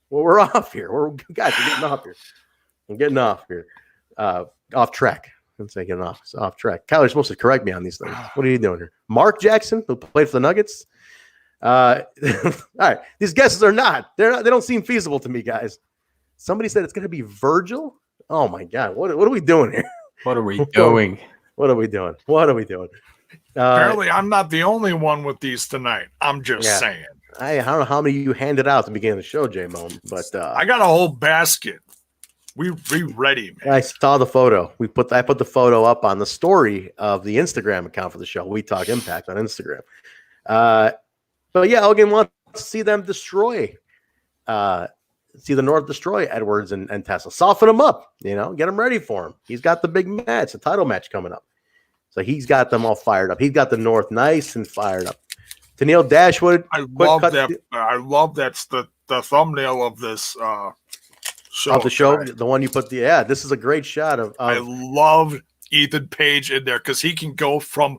Well, we're off here. We're getting off here. I'm getting off here. Off track. Let's say getting off. It's off track. Kyle, you're supposed to correct me on these things. What are you doing here? Mark Jackson, who played for the Nuggets. All right, these guesses are not. They don't seem feasible to me, guys. Somebody said it's going to be Virgil. Oh my God, what are we doing here? What are we doing? What are we doing? Apparently, I'm not the only one with these tonight. I'm just saying. I don't know how many you handed out at the beginning of the show, J-Mo, but I got a whole basket. We ready, man. I saw the photo. I put the photo up on the story of the Instagram account for the show. We Talk Impact on Instagram. But yeah, Hogan wants to see them destroy. See the North destroy Edwards and Tessa. Soften him up, get him ready for him. He's got the big match, the title match coming up. So he's got them all fired up. He's got the North nice and fired up. Tennille Dashwood. I love that. I love that's the thumbnail of this show. Of the show, right? The one you put this is a great shot of I love Ethan Page in there because he can go from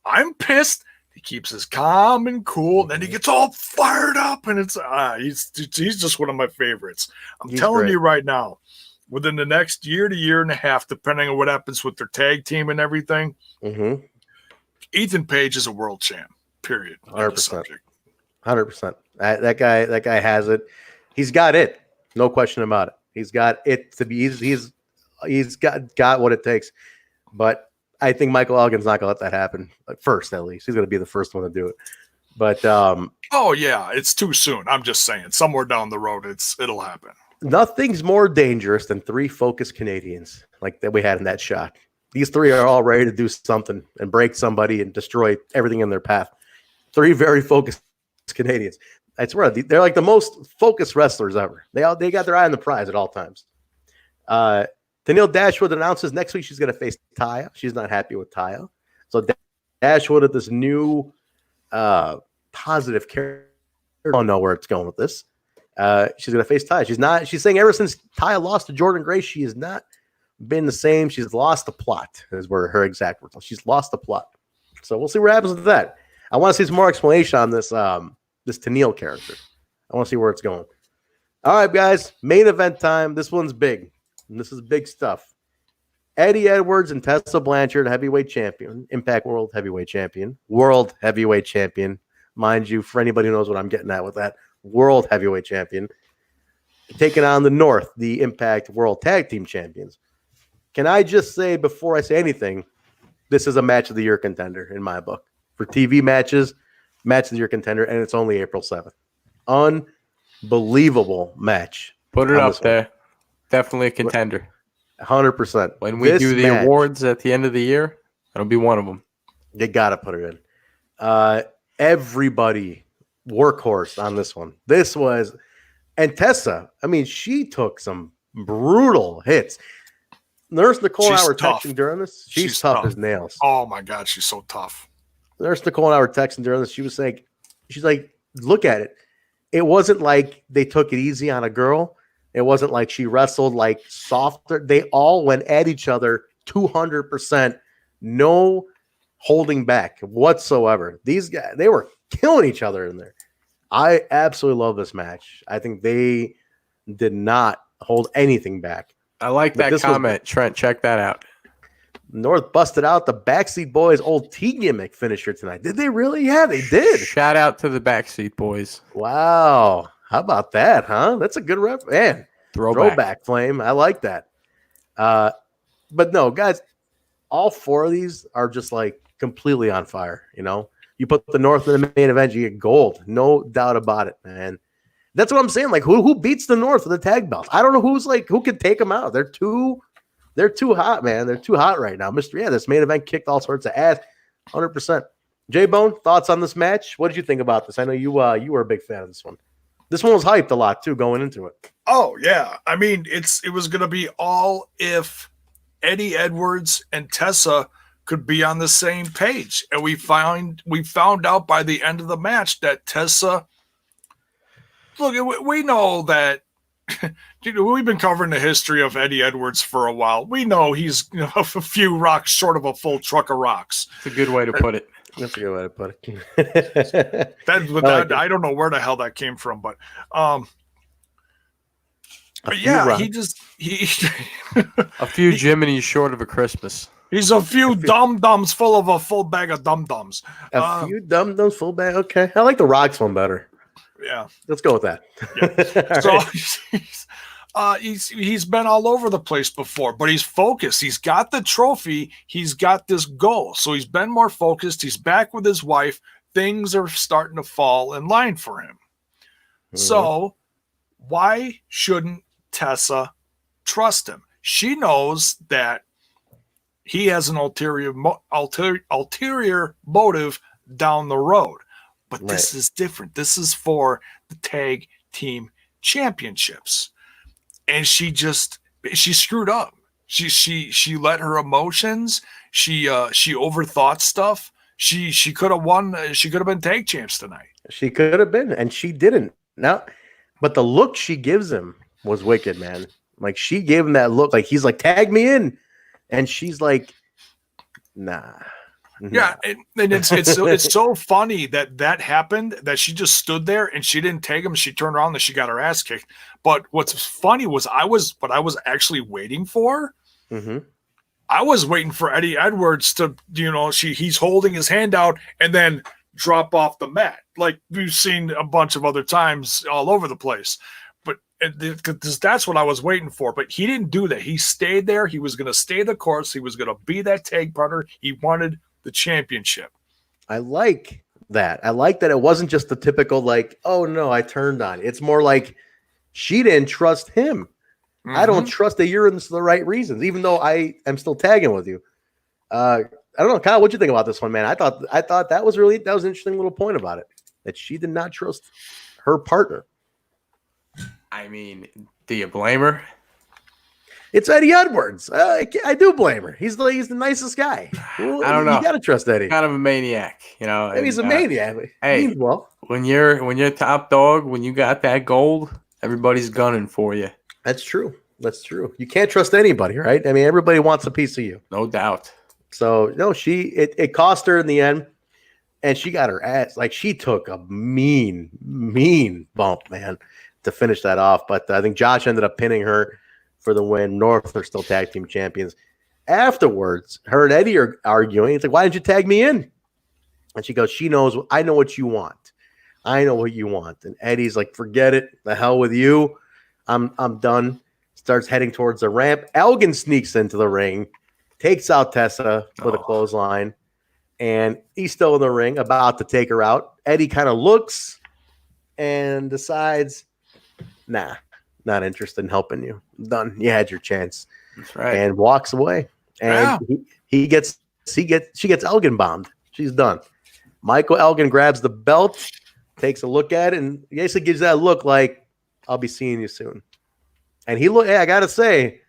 I'm pissed. He keeps his calm and cool, and then he gets all fired up, and it's he's just one of my favorites. I'm telling you right now, within the next year to year and a half, depending on what happens with their tag team and everything, Ethan Page is a world champ. Period. 100%. 100%. That guy has it. He's got it. No question about it. He's got it to be. He's got what it takes. But I think Michael Elgin's not going to let that happen at first. At least he's going to be the first one to do it. But oh yeah, it's too soon. I'm just saying, somewhere down the road, it'll happen. Nothing's more dangerous than 3 focused Canadians like that we had in that shot. These 3 are all ready to do something and break somebody and destroy everything in their path. 3 very focused Canadians. I swear, they're like the most focused wrestlers ever. They got their eye on the prize at all times. Tennille Dashwood announces next week she's going to face Taya. She's not happy with Taya. So Dashwood at this new positive character. I don't know where it's going with this. She's going to face Taya. She's saying ever since Taya lost to Jordan Grace, she has not been the same. She's lost the plot, is where her exact words. She's lost the plot. So we'll see what happens with that. I want to see some more explanation on this this Tennille character. I want to see where it's going. All right, guys. Main event time. This one's big. And this is big stuff. Eddie Edwards and Tessa Blanchard, heavyweight champion, Impact World Heavyweight Champion, World Heavyweight Champion. Mind you, for anybody who knows what I'm getting at with that, World Heavyweight Champion, taking on the North, the Impact World Tag Team Champions. Can I just say, before I say anything, this is a match of the year contender in my book. For TV matches, match of the year contender, and it's only April 7th. Unbelievable match. Put it up there. Definitely a contender. 100%. When we do the awards at the end of the year, that'll be one of them. You got to put it in. Everybody workhorse on this one. This was, and Tessa, I mean, she took some brutal hits. Nurse Nicole and I were texting during this. She's tough as nails. Oh my God, she's so tough. Nurse Nicole and I were texting during this. She was saying, she's like, look at it. It wasn't like they took it easy on a girl. It wasn't like she wrestled like softer. They all went at each other 200%. No holding back whatsoever. These guys, they were killing each other in there. I absolutely love this match. I think they did not hold anything back. I like that comment, Trent. Check that out. North busted out the Backseat Boys old T gimmick finisher tonight. Did they really? Yeah, they did. Shout out to the Backseat Boys. Wow. How about that, huh? That's a good rep. Man, throwback flame. I like that. But no, guys, all 4 of these are just like completely on fire. You put the North in the main event, you get gold. No doubt about it, man. That's what I'm saying. Like, who beats the North with the tag belts? I don't know who could take them out. They're too hot, man. They're too hot right now. This main event kicked all sorts of ass. 100%. Jaybone, thoughts on this match? What did you think about this? I know you were a big fan of this one. This one was hyped a lot too going into it. Oh yeah, I mean it was gonna be all if Eddie Edwards and Tessa could be on the same page, and we found out by the end of the match that Tessa. Look, we know that. We've been covering the history of Eddie Edwards for a while. We know he's a few rocks short of a full truck of rocks. It's a good way to put it. That's a good way to put it. I don't know where the hell that came from, but yeah, he a few Jiminy's short of a Christmas. He's a few dum-dums full of a full bag of dum-dums. A few dum-dums full bag. Okay. I like the Rocks one better. Yeah. Let's go with that. Yeah. So he's been all over the place before, but he's focused. He's got the trophy. He's got this goal. So he's been more focused. He's back with his wife. Things are starting to fall in line for him. Mm-hmm. So why shouldn't Tessa trust him. She knows that he has an ulterior motive down the road. But this is different. This is for the tag team championships. And she screwed up. She let her emotions, she overthought stuff. She could have won. She could have been tag champs tonight. She could have been, and she didn't. Now, but the look she gives him was wicked, man. Like, she gave him that look, like he's like, tag me in, and she's like, nah. Yeah, and it's so funny that happened, that she just stood there and she didn't tag him. She turned around and she got her ass kicked. But what's funny was I was actually waiting for. Mm-hmm. I was waiting for Eddie Edwards to, he's holding his hand out and then drop off the mat, like we've seen a bunch of other times all over the place. But that's what I was waiting for. But he didn't do that. He stayed there. He was going to stay the course. He was going to be that tag partner. He wanted the championship. I like that. I like that it wasn't just the typical, like, oh no, I turned on. It's more like she didn't trust him. Mm-hmm. I don't trust that you're in this for the right reasons, even though I am still tagging with you. I don't know, Kyle, what you think about this one, man? I thought that was an interesting little point about it, that she did not trust her partner. I mean, do you blame her? It's Eddie Edwards. I do blame her. He's the nicest guy. I don't know. You got to trust Eddie. Kind of a maniac, Maybe he's a maniac. Hey, when you're top dog, when you got that gold, everybody's gunning for you. That's true. You can't trust anybody, right? I mean, everybody wants a piece of you. No doubt. So, no, it cost her in the end, and she got her ass. Like, she took a mean bump, man, to finish that off. But I think Josh ended up pinning her for the win. North are still tag team champions. Afterwards, her and Eddie are arguing. It's like, why didn't you tag me in? And she goes, she knows. I know what you want. I know what you want. And Eddie's like, forget it. The hell with you. I'm done. Starts heading towards the ramp. Elgin sneaks into the ring, takes out Tessa with a clothesline, and he's still in the ring, about to take her out. Eddie kind of looks and decides, nah, not interested in helping you. Done. You had your chance. That's right. And walks away. And she gets Elgin bombed. She's done. Michael Elgin grabs the belt, takes a look at it, and basically gives that look like, I'll be seeing you soon. And I gotta say,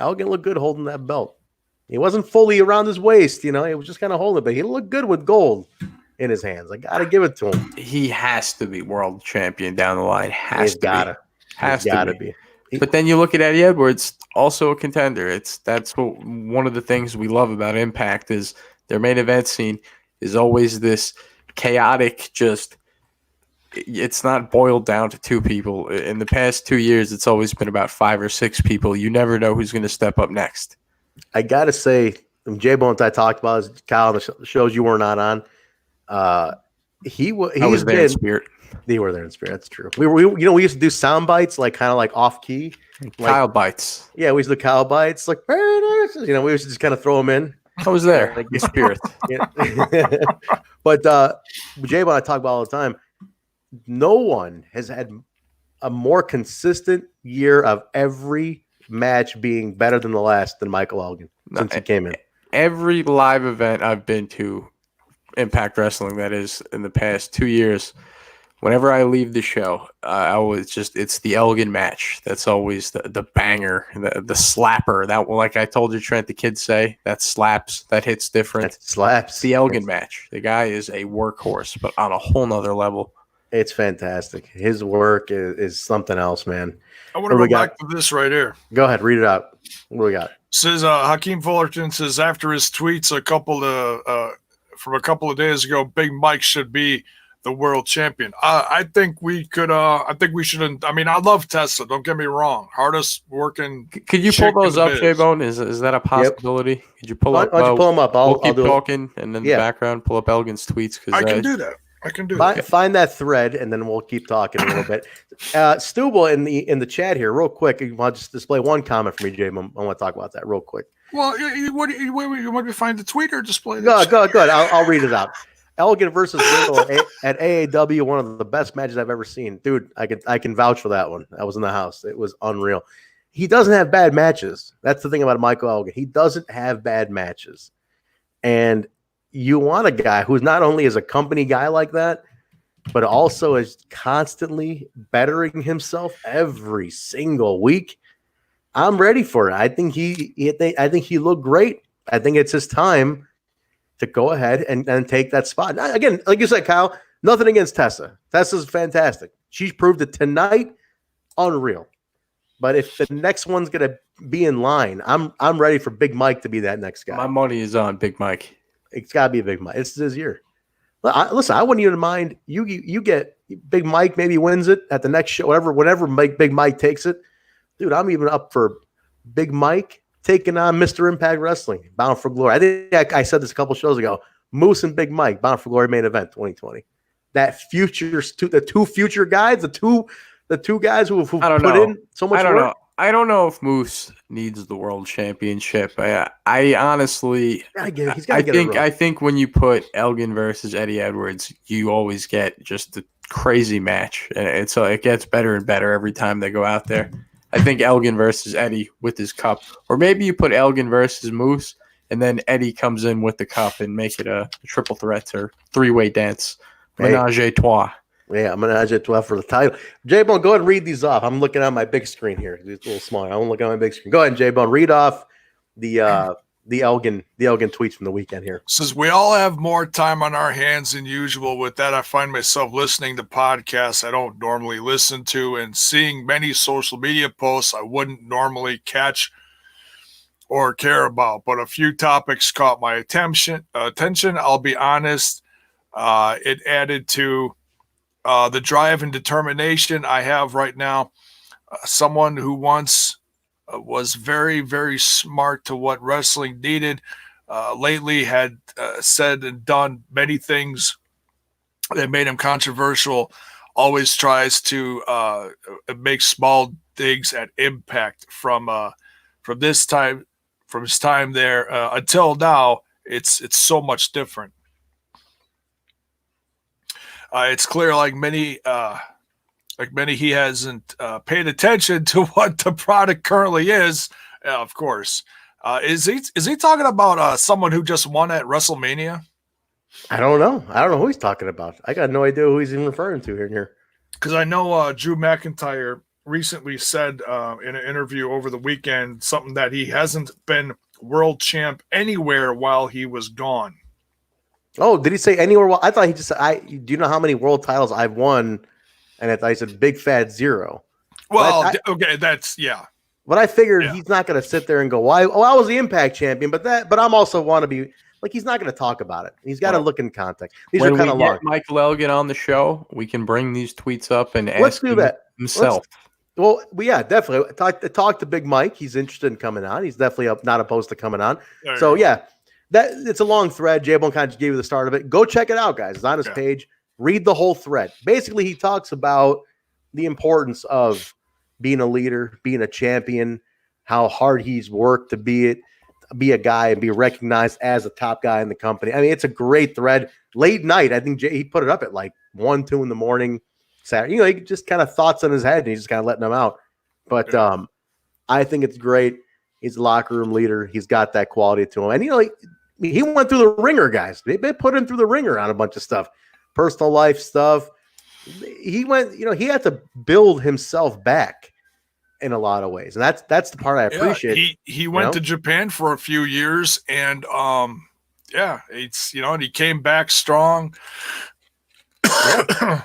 Elgin looked good holding that belt. He wasn't fully around his waist, he was just kind of holding it, but he looked good with gold in his hands. I gotta give it to him. He has to be world champion down the line. Has to be. But then you look at Eddie Edwards, also a contender. That's what one of the things we love about Impact is their main event scene is always this chaotic, just it's not boiled down to two people. In the past 2 years, it's always been about 5 or 6 people. You never know who's going to step up next. I got to say, Jaybone I talked about, is Kyle, the shows you were not on. He was there in spirit. They were there in spirit. That's true. We used to do sound bites, like kind of like off key. Kyle bites. Yeah, we used to do Kyle bites. Like, we used to just kind of throw them in. I was there, like in spirit. But Jaybone I talk about all the time. No one has had a more consistent year of every match being better than the last than Michael Elgin since he came in. Every live event I've been to, Impact Wrestling, that is, in the past 2 years, whenever I leave the show, it's the Elgin match. That's always the banger, the slapper. That, like I told you, Trent, the kids say, that slaps, that hits different. That slaps. The Elgin match. The guy is a workhorse, but on a whole nother level. It's fantastic. His work is something else, man. I want to go back to this right here. Go ahead, read it out. What do we got? Says Hakeem Fullerton says, after his tweets from a couple of days ago, Big Mike should be the world champion. I think we could. I think we shouldn't. I mean, I love Tessa. Don't get me wrong. Hardest working. Could you pull those up, Jaybone? Is that a possibility? Yep. Could you pull up? Why don't you pull them up? We'll keep talking, and in the background, pull up Elgin's tweets. I can do that. Find that thread, and then we'll keep talking a little bit. Stubble in the chat here, real quick. You want to just display one comment for me, Jay? I want to talk about that real quick. Well, you want me to find the tweet or display? Go. I'll read it out. Elgin versus Reno at AAW, one of the best matches I've ever seen, dude. I can vouch for that one. I was in the house. It was unreal. he doesn't have bad matches. That's the thing about Michael Elgin. He doesn't have bad matches. And you want a guy who's not only is a company guy like that, but also is constantly bettering himself every single week. I'm ready for it. I think he looked great. I think it's his time to go ahead and take that spot. Now, again, like you said, Kyle, nothing against Tessa. Tessa's fantastic. She's proved it tonight, unreal. But if the next one's gonna be in line, I'm ready for Big Mike to be that next guy. My money is on Big Mike. It's got to be a Big Mike. It's his year. Listen, I wouldn't even mind you get Big Mike maybe wins it at the next show, whatever Big Mike takes it. Dude, I'm even up for Big Mike taking on Mr. Impact Wrestling, Bound for Glory. I think I said this a couple shows ago. Moose and Big Mike, Bound for Glory main event 2020. That the two future guys, the two guys who put in so much work. I don't know if Moose needs the world championship. I honestly, I think when you put Elgin versus Eddie Edwards, you always get just a crazy match, and it gets better and better every time they go out there. I think Elgin versus Eddie with his cup, or maybe you put Elgin versus Moose, and then Eddie comes in with the cup and make it a triple threat or three-way dance, menage a trois. Yeah, I'm going to add you 12 for the title. Jaybone, go ahead and read these off. I'm looking at my big screen here. It's a little small. I'm looking at my big screen. Go ahead, Jaybone. Read off the Elgin tweets from the weekend here. Says we all have more time on our hands than usual. With that, I find myself listening to podcasts I don't normally listen to and seeing many social media posts I wouldn't normally catch or care about. But a few topics caught my attention. I'll be honest. It added to the drive and determination I have right now. Someone who once was very, very smart to what wrestling needed, lately had said and done many things that made him controversial, always tries to make small digs at Impact from his time there until now. It's so much different. It's clear, like many, he hasn't paid attention to what the product currently is. Of course, is he talking about someone who just won at WrestleMania? I don't know. Who he's talking about. I got no idea who he's even referring to here. Because I know Drew McIntyre recently said in an interview over the weekend something that he hasn't been world champ anywhere while he was gone. Oh, did he say anywhere? Well, I thought he just said, do you know how many world titles I've won? And I said, big fat 0. Well, okay, that's, yeah. But I figured he's not going to sit there and go, I was the Impact champion, but I'm also want to be, like, he's not going to talk about it. He's got to look in context. These are kind of long. Michael Elgin on the show, we can bring these tweets up and ask him himself. Yeah, definitely. Talk to Big Mike. He's interested in coming on. He's definitely not opposed to coming on. It's a long thread. Jaybone kind of just gave you the start of it. Go check it out, guys. It's on his page. Read the whole thread. Basically, he talks about the importance of being a leader, being a champion, how hard he's worked to be a guy and be recognized as a top guy in the company. I mean, it's a great thread. Late night, I think he put it up at like 1, 2 in the morning. Saturday. He just kind of thoughts in his head, and he's just kind of letting them out. But I think it's great. He's a locker room leader. He's got that quality to him. And, he went through the ringer, guys. They put him through the ringer on a bunch of stuff, personal life stuff. He went, he had to build himself back in a lot of ways, and that's the part I appreciate. He went to Japan for a few years, and it's and he came back strong. I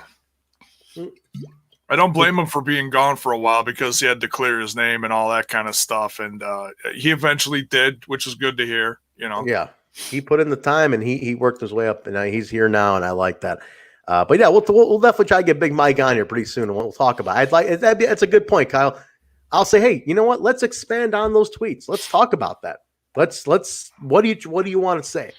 don't blame him for being gone for a while because he had to clear his name and all that kind of stuff, and he eventually did, which is good to hear. Yeah. He put in the time and he worked his way up, and he's here now, and I like that. But yeah, we'll definitely try to get Big Mike on here pretty soon, and we'll talk about it. That's a good point, Kyle. I'll say, hey, you know what? Let's expand on those tweets. Let's talk about that. What do you want to say?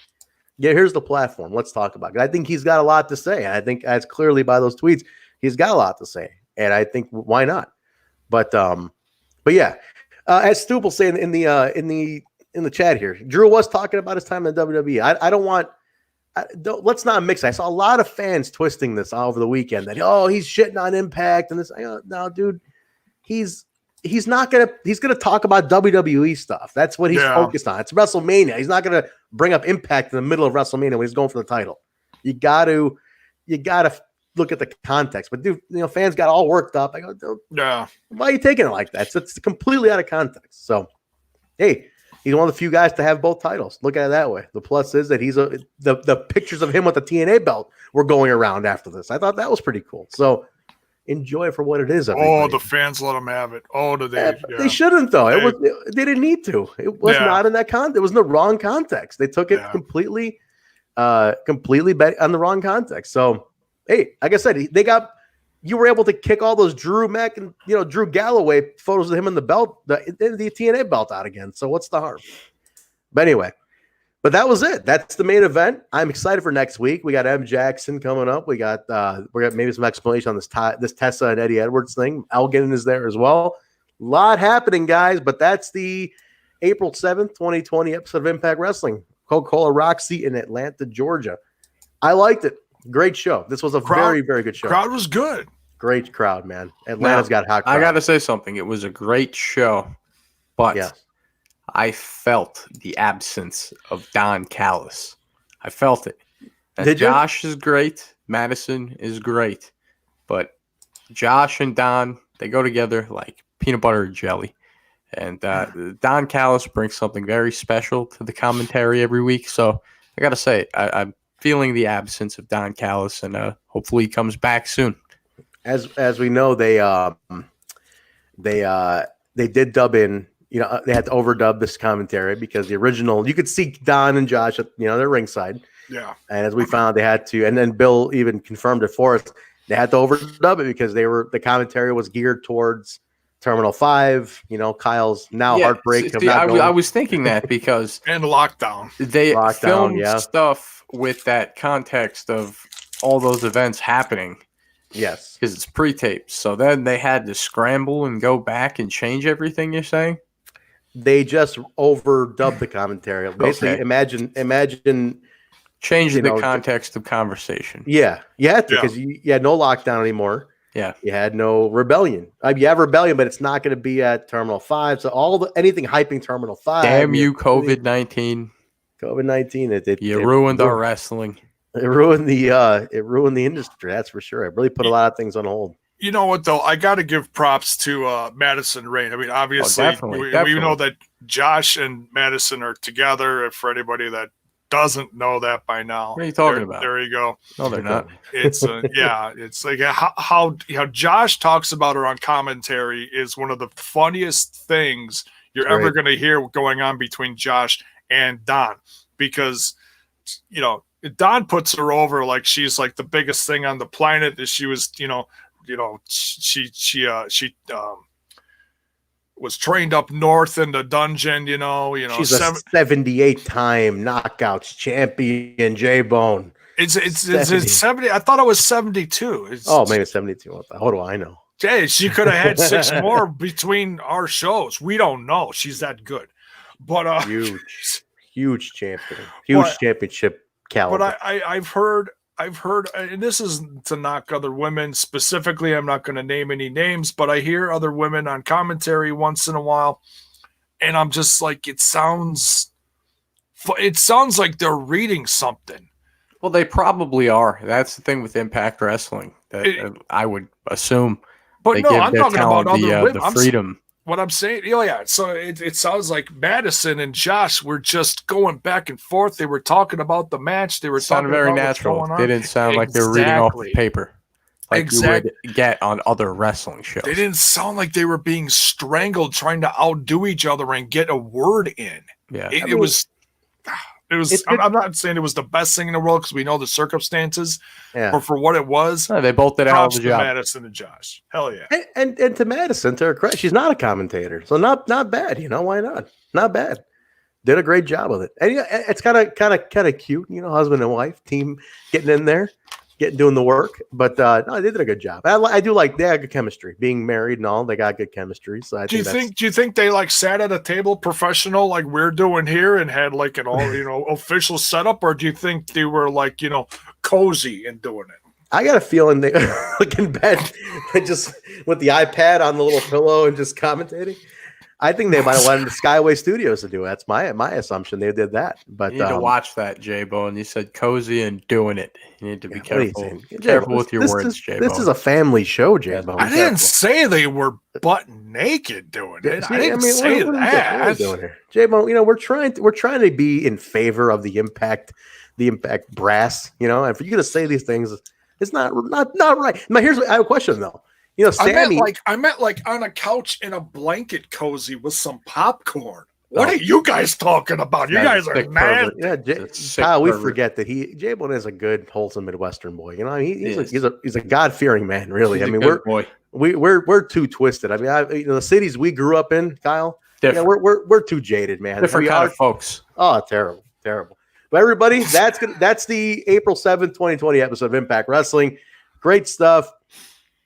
Yeah, here's the platform. Let's talk about it. I think he's got a lot to say. I think as clearly by those tweets, he's got a lot to say, and I think why not? But yeah, as Stoop will say in the chat here, Drew was talking about his time in the WWE. Let's not mix. I saw a lot of fans twisting this over the weekend that he's shitting on Impact and this. No, dude, he's he's gonna talk about WWE stuff. That's what he's focused on. It's WrestleMania. He's not gonna bring up Impact in the middle of WrestleMania when he's going for the title. You gotta look at the context. But dude, fans got all worked up. I go, why are you taking it like that? It's completely out of context. So, hey, he's one of the few guys to have both titles. Look at it that way. The plus is that the pictures of him with the TNA belt were going around after this. I thought that was pretty cool. So enjoy it for what it is. Everybody. Oh, the fans let them have it. Oh, do they? They shouldn't though. They didn't need to. It was not in that context. It was in the wrong context. They took it completely on the wrong context. So hey, like I said, you were able to kick all those Drew Mack and Drew Galloway photos of him in the belt, the TNA belt out again. So what's the harm? But anyway, that was it. That's the main event. I'm excited for next week. We got M. Jackson coming up. We got maybe some explanation on this Tessa and Eddie Edwards thing. Elgin is there as well. A lot happening, guys. But that's the April 7th, 2020 episode of Impact Wrestling, Coca-Cola Roxy in Atlanta, Georgia. I liked it. Great show. This was a very, very good show. Crowd was good. Great crowd, man. Atlanta's got hot crowd. I got to say something. It was a great show, but I felt the absence of Don Callis. I felt it. And Josh is great. Madison is great. But Josh and Don, they go together like peanut butter and jelly. And Don Callis brings something very special to the commentary every week. So I got to say, I'm feeling the absence of Don Callis, and hopefully he comes back soon. As we know, they did dub in. They had to overdub this commentary because the original, you could see Don and Josh at their ringside. Yeah. And as we found, they had to, and then Bill even confirmed it for us. They had to overdub it because the commentary was geared towards Terminal 5. Kyle's heartbreak. I was thinking that because and lockdown. They filmed stuff with that context of all those events happening. Yes. Because it's pre-taped. So then they had to scramble and go back and change everything, you're saying? They just overdubbed the commentary. Basically, imagine changing the context of conversation. Yeah. You had to because you had no lockdown anymore. Yeah. You had no rebellion. You have rebellion, but it's not going to be at Terminal 5. So anything hyping Terminal 5. Damn you, COVID-19. COVID-19. You ruined our wrestling. It ruined the industry. That's for sure. It really put a lot of things on hold. You know what though? I got to give props to Madison and Rayne. I mean, obviously, definitely. We know that Josh and Madison are together. For anybody that doesn't know that by now, what are you talking about? There you go. No, they're not. It's it's like how Josh talks about her on commentary is one of the funniest things you're ever going to hear going on between Josh and Don, because Don puts her over like she's like the biggest thing on the planet. She was, she was trained up north in the dungeon. She's a 78-time knockouts champion, Jaybone. It's 70. I thought it was 72. Maybe 72. What do I know? Hey, she could have had 6 more between our shows. We don't know. She's that good, but huge champion, championship caliber. But I've heard, and this is to knock other women specifically. I'm not going to name any names, but I hear other women on commentary once in a while, and I'm just like, it sounds like they're reading something. Well, they probably are. That's the thing with Impact Wrestling. That I would assume. But they no, give I'm their talking about talent other women. The freedom. What I'm saying, so it sounds like Madison and Josh were just going back and forth. They were talking about the match. They were talking very about natural. What's going on. They didn't sound like they were reading off the paper, like you would get on other wrestling shows. They didn't sound like they were being strangled, trying to outdo each other and get a word in. Yeah, it was. I'm not saying it was the best thing in the world because we know the circumstances, but for what it was, they both did a hell of a job. Madison and Josh, hell yeah, and to Madison, to her credit, she's not a commentator, so not bad. Why not? Not bad. Did a great job with it, and it's kind of cute. Husband and wife team getting in there, doing the work. But no, they did a good job. I do like they had good chemistry, being married and all. They got good chemistry. So do you think they like sat at a table professional like we're doing here and had like an all official setup, or do you think they were like cozy in doing it? I got a feeling they like in bed, just with the iPad on the little pillow and just commentating. I think they might have went into Skyway Studios to do it. That's my assumption. They did that. But you need to watch that, Jaybone. You said cozy and doing it. You need to be careful. Careful with your words, Jaybone. This is a family show, Jaybone. I didn't say they were butt naked doing it. I didn't say that. What are we doing here? Jaybone, we're trying to be in favor of the Impact brass, and for you to say these things, it's not right. Now, I have a question though. Sammy, I meant like on a couch in a blanket cozy with some popcorn. What are you guys talking about? You guys are mad. Yeah, Kyle, we forget that Jaybone is a good, wholesome Midwestern boy. He's a God-fearing man, really. We're too twisted. The cities we grew up in, Kyle, we're too jaded, man. Different kind of folks. Oh, terrible. But everybody, that's the April 7th, 2020 episode of Impact Wrestling. Great stuff.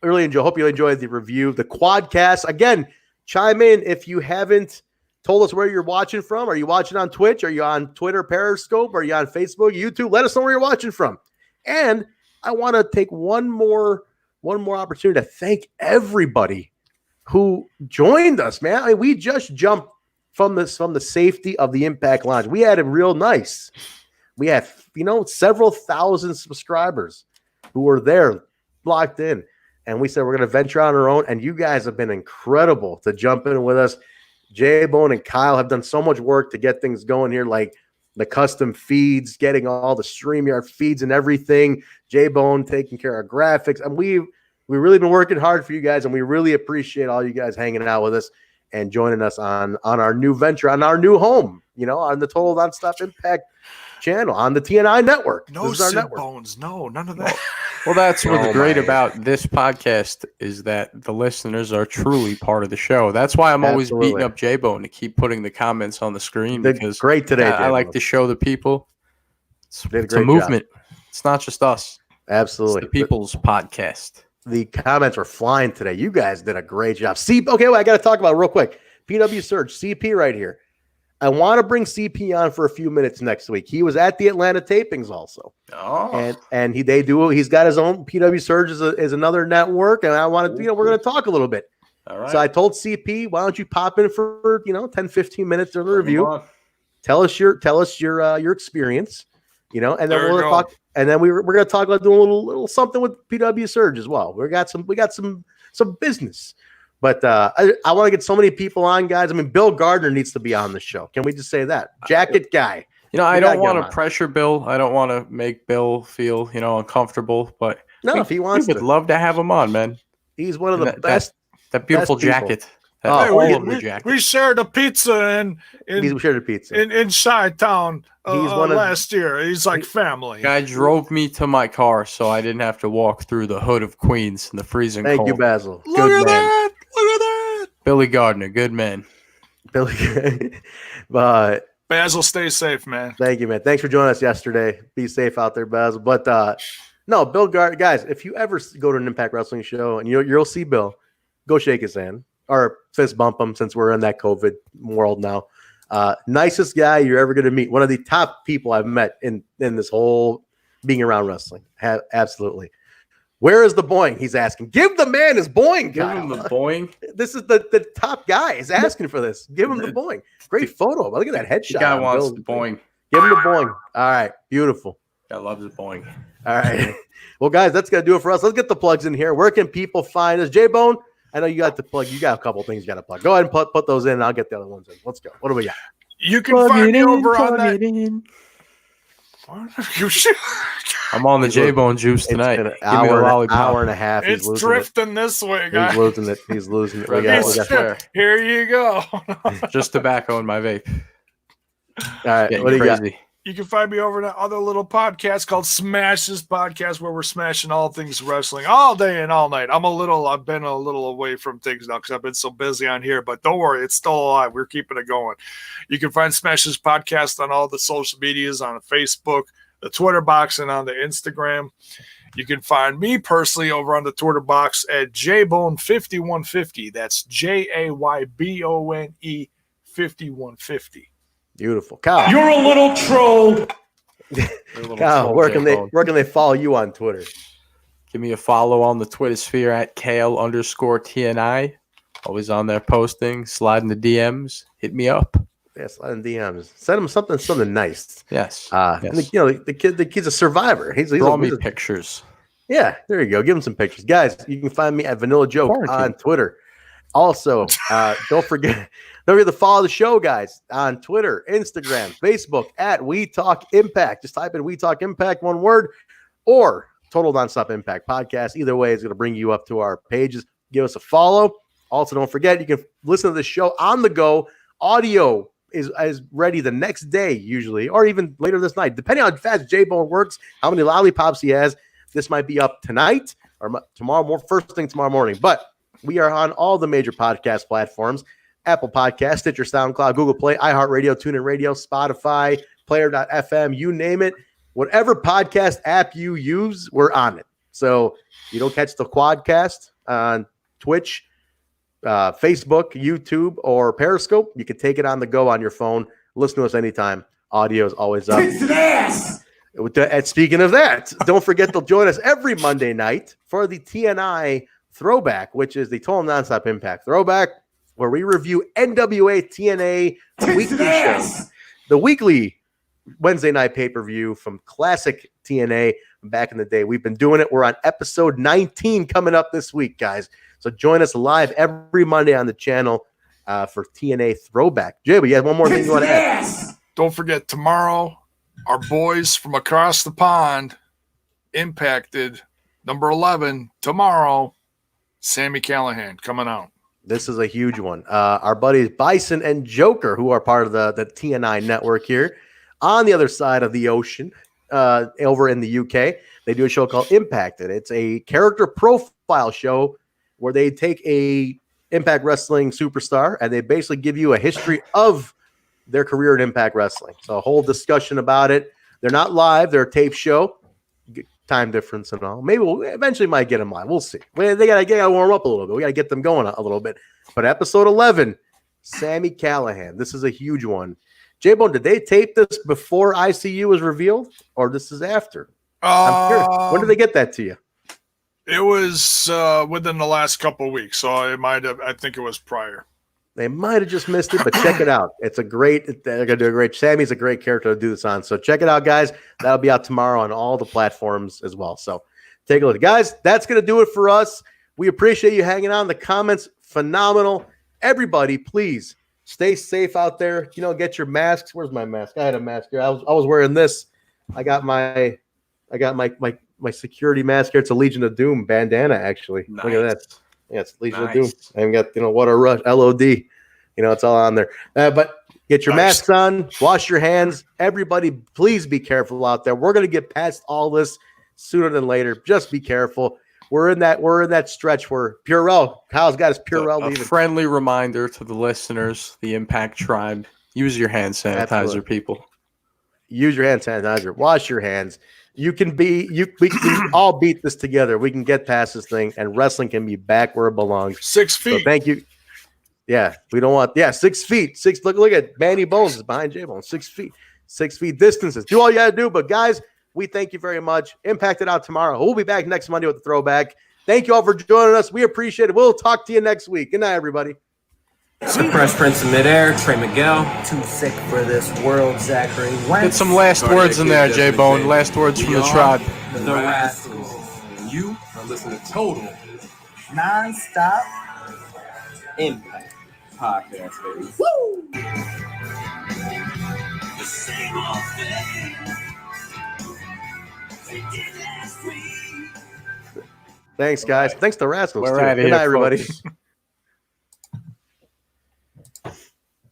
Really enjoy. Hope you enjoyed the review. The Quadcast. Again, chime in if you haven't told us where you're watching from. Are you watching on Twitch? Are you on Twitter, Periscope? Are you on Facebook, YouTube? Let us know where you're watching from. And I want to take one more opportunity to thank everybody who joined us, man. We just jumped from the safety of the Impact Lounge. We had it real nice. We had several thousand subscribers who were there, locked in. And we said we're going to venture on our own. And you guys have been incredible to jump in with us. Jaybone and Kyle have done so much work to get things going here, like the custom feeds, getting all the StreamYard feeds and everything. Jaybone taking care of graphics. And we've really been working hard for you guys. And we really appreciate all you guys hanging out with us and joining us on our new venture, on our new home, on the Total Nonstop Impact channel, on the TNI network. No sit bones. No, none of that. Well, that's what's great about this podcast is that the listeners are truly part of the show. That's why I'm always beating up Jaybone to keep putting the comments on the screen. Because great today. I like to show the people it's a movement. It's not just us. Absolutely. It's the people's podcast. The comments are flying today. You guys did a great job. Okay, I got to talk about it real quick. PW Surge, CP right here. I want to bring CP on for a few minutes next week. He was at the Atlanta tapings also. Oh. And he's got his own PW Surge is another network. And I wanted to, we're going to talk a little bit. All right. So I told CP, why don't you pop in for, 10, 15 minutes of the review. Tell us your experience, and then we'll talk. And then we're going to talk about doing a little something with PW Surge as well. We got some business. But I want to get so many people on, guys. Bill Gardner needs to be on the show. Can we just say that? Jacket guy. I don't want to pressure Bill. I don't want to make Bill feel, uncomfortable. But if he wants we would love to have him on, man. He's one of the best. That beautiful jacket. We shared a pizza we shared a pizza in Chi-Town last year. He's like family. Guy drove me to my car so I didn't have to walk through the hood of Queens in the freezing cold. Thank you, Basil. Look at that. Billy Gardner, good man. But Basil, stay safe, man. Thank you, man. Thanks for joining us yesterday. Be safe out there, Basil. But no, Bill Gardner, guys, if you ever go to an Impact Wrestling show and you'll see Bill, go shake his hand or fist bump him since we're in that COVID world now. Nicest guy you're ever going to meet. One of the top people I've met in this whole being around wrestling. Absolutely. Where is the boing? He's asking. Give the man his boing. Give him the boing. This is the top guy. He's asking for this. Give him the boing. Great photo. Look at that headshot. The guy wants the boing. Give him the boing. All right. Beautiful. I love the boing. All right. Well, guys, that's going to do it for us. Let's get the plugs in here. Where can people find us? Jaybone, I know you got the plug. You got a couple of things you got to plug. Go ahead and put those in, and I'll get the other ones in. Let's go. What do we got? You can find me over on that. I'm on the Jaybone juice tonight. It's been an hour and a half. It's drifting this way, guys. He's losing it. Here you go. Just tobacco in my vape. All right. What do you got? You can find me over in that other little podcast called Smash This Podcast, where we're smashing all things wrestling all day and all night. I've been a little away from things now because I've been so busy on here, but don't worry, it's still alive. We're keeping it going. You can find Smash This Podcast on all the social medias, on Facebook, the Twitter box, and on the Instagram. You can find me personally over on the Twitter box at Jaybone5150. That's JAYBONE 5150. Beautiful. Kyle. You're a little troll. Kyle, where can they follow you on Twitter? Give me a follow on the Twitter sphere at Kale_TNI. Always on there posting, sliding the DMs. Hit me up. Yeah, slide in DMs. Send him something nice. Yes. And the kid's a survivor. He's Draw me pictures. Yeah, there you go. Give him some pictures. Guys, you can find me at Vanilla Joke on Twitter. Also, don't forget to follow the show, guys, on Twitter, Instagram, Facebook at We Talk Impact. Just type in We Talk Impact, one word, or Total Nonstop Impact Podcast. Either way, it's going to bring you up to our pages. Give us a follow. Also, don't forget, you can listen to the show on the go. Audio is ready the next day, usually, or even later this night, depending on how fast Jaybone works, how many lollipops he has. This might be up tonight or tomorrow, first thing tomorrow morning. But we are on all the major podcast platforms: Apple Podcasts, Stitcher, SoundCloud, Google Play, iHeartRadio, TuneIn Radio, Spotify, Player.fm, you name it. Whatever podcast app you use, we're on it. So you don't catch the Quadcast on Twitch, Facebook, YouTube, or Periscope. You can take it on the go on your phone. Listen to us anytime. Audio is always up. And speaking of that, don't forget to join us every Monday night for the TNI Throwback, which is the Total Nonstop Impact Throwback, where we review NWA TNA weekly shows. The weekly Wednesday night pay-per-view from classic TNA back in the day. We've been doing it. We're on episode 19 coming up this week, guys. So join us live every Monday on the channel for TNA Throwback. Jay, but you have one more thing you want to add? Don't forget, tomorrow, our boys from across the pond, Impacted, number 11, tomorrow, Sami Callihan coming out. This is a huge one. Our buddies Bison and Joker, who are part of the TNI network here, on the other side of the ocean, over in the UK, they do a show called Impacted. It's a character profile show where they take a Impact Wrestling superstar and they basically give you a history of their career in Impact Wrestling. So a whole discussion about it. They're not live. They're a tape show. Time difference and all. Maybe we'll eventually might get them live. We'll see. They gotta warm up a little bit. We gotta get them going a little bit. But episode 11, Sami Callihan. This is a huge one. Jaybone, did they tape this before ICU was revealed, or this is after? I'm curious. When did they get that to you? It was within the last couple of weeks, so it might have. I think it was prior. They might have just missed it, but check it out. It's a great. They're gonna do a great. Sammy's a great character to do this on, so check it out, guys. That'll be out tomorrow on all the platforms as well. So take a look, guys. That's gonna do it for us. We appreciate you hanging on. The comments phenomenal. Everybody, please stay safe out there. Get your masks. Where's my mask? I had a mask here. I was wearing this. I got my security mask here. It's a Legion of Doom bandana, actually. Nice. Look at that. Yeah, it's Legion of Doom. I even got, what a rush, LOD. It's all on there. But get your masks on, wash your hands. Everybody, please be careful out there. We're going to get past all this sooner than later. Just be careful. We're in that stretch where Purell, Kyle's got his Purell leaving. A friendly reminder to the listeners, the Impact Tribe, use your hand sanitizer, Absolutely. People. Use your hand sanitizer. Wash your hands. We can all beat this together. We can get past this thing, and wrestling can be back where it belongs. 6 feet. So thank you. Yeah, we don't want. Yeah, 6 feet. Look at Manny Bones is behind Jaybone. 6 feet. 6 feet distances. Do all you got to do. But guys, we thank you very much. Impacted out tomorrow. We'll be back next Monday with the throwback. Thank you all for joining us. We appreciate it. We'll talk to you next week. Good night, everybody. Suppress Prince in midair, Trey Miguel. Too sick for this world, Zachary. Get some last words in there, Jaybone. Last words from the tribe. The Rascals. You are listening to Total Nonstop Impact Podcast, baby. Woo! The same old thing we did last week. Thanks, guys. Thanks to Rascals. We're too. out of Good here, night, everybody. Folks.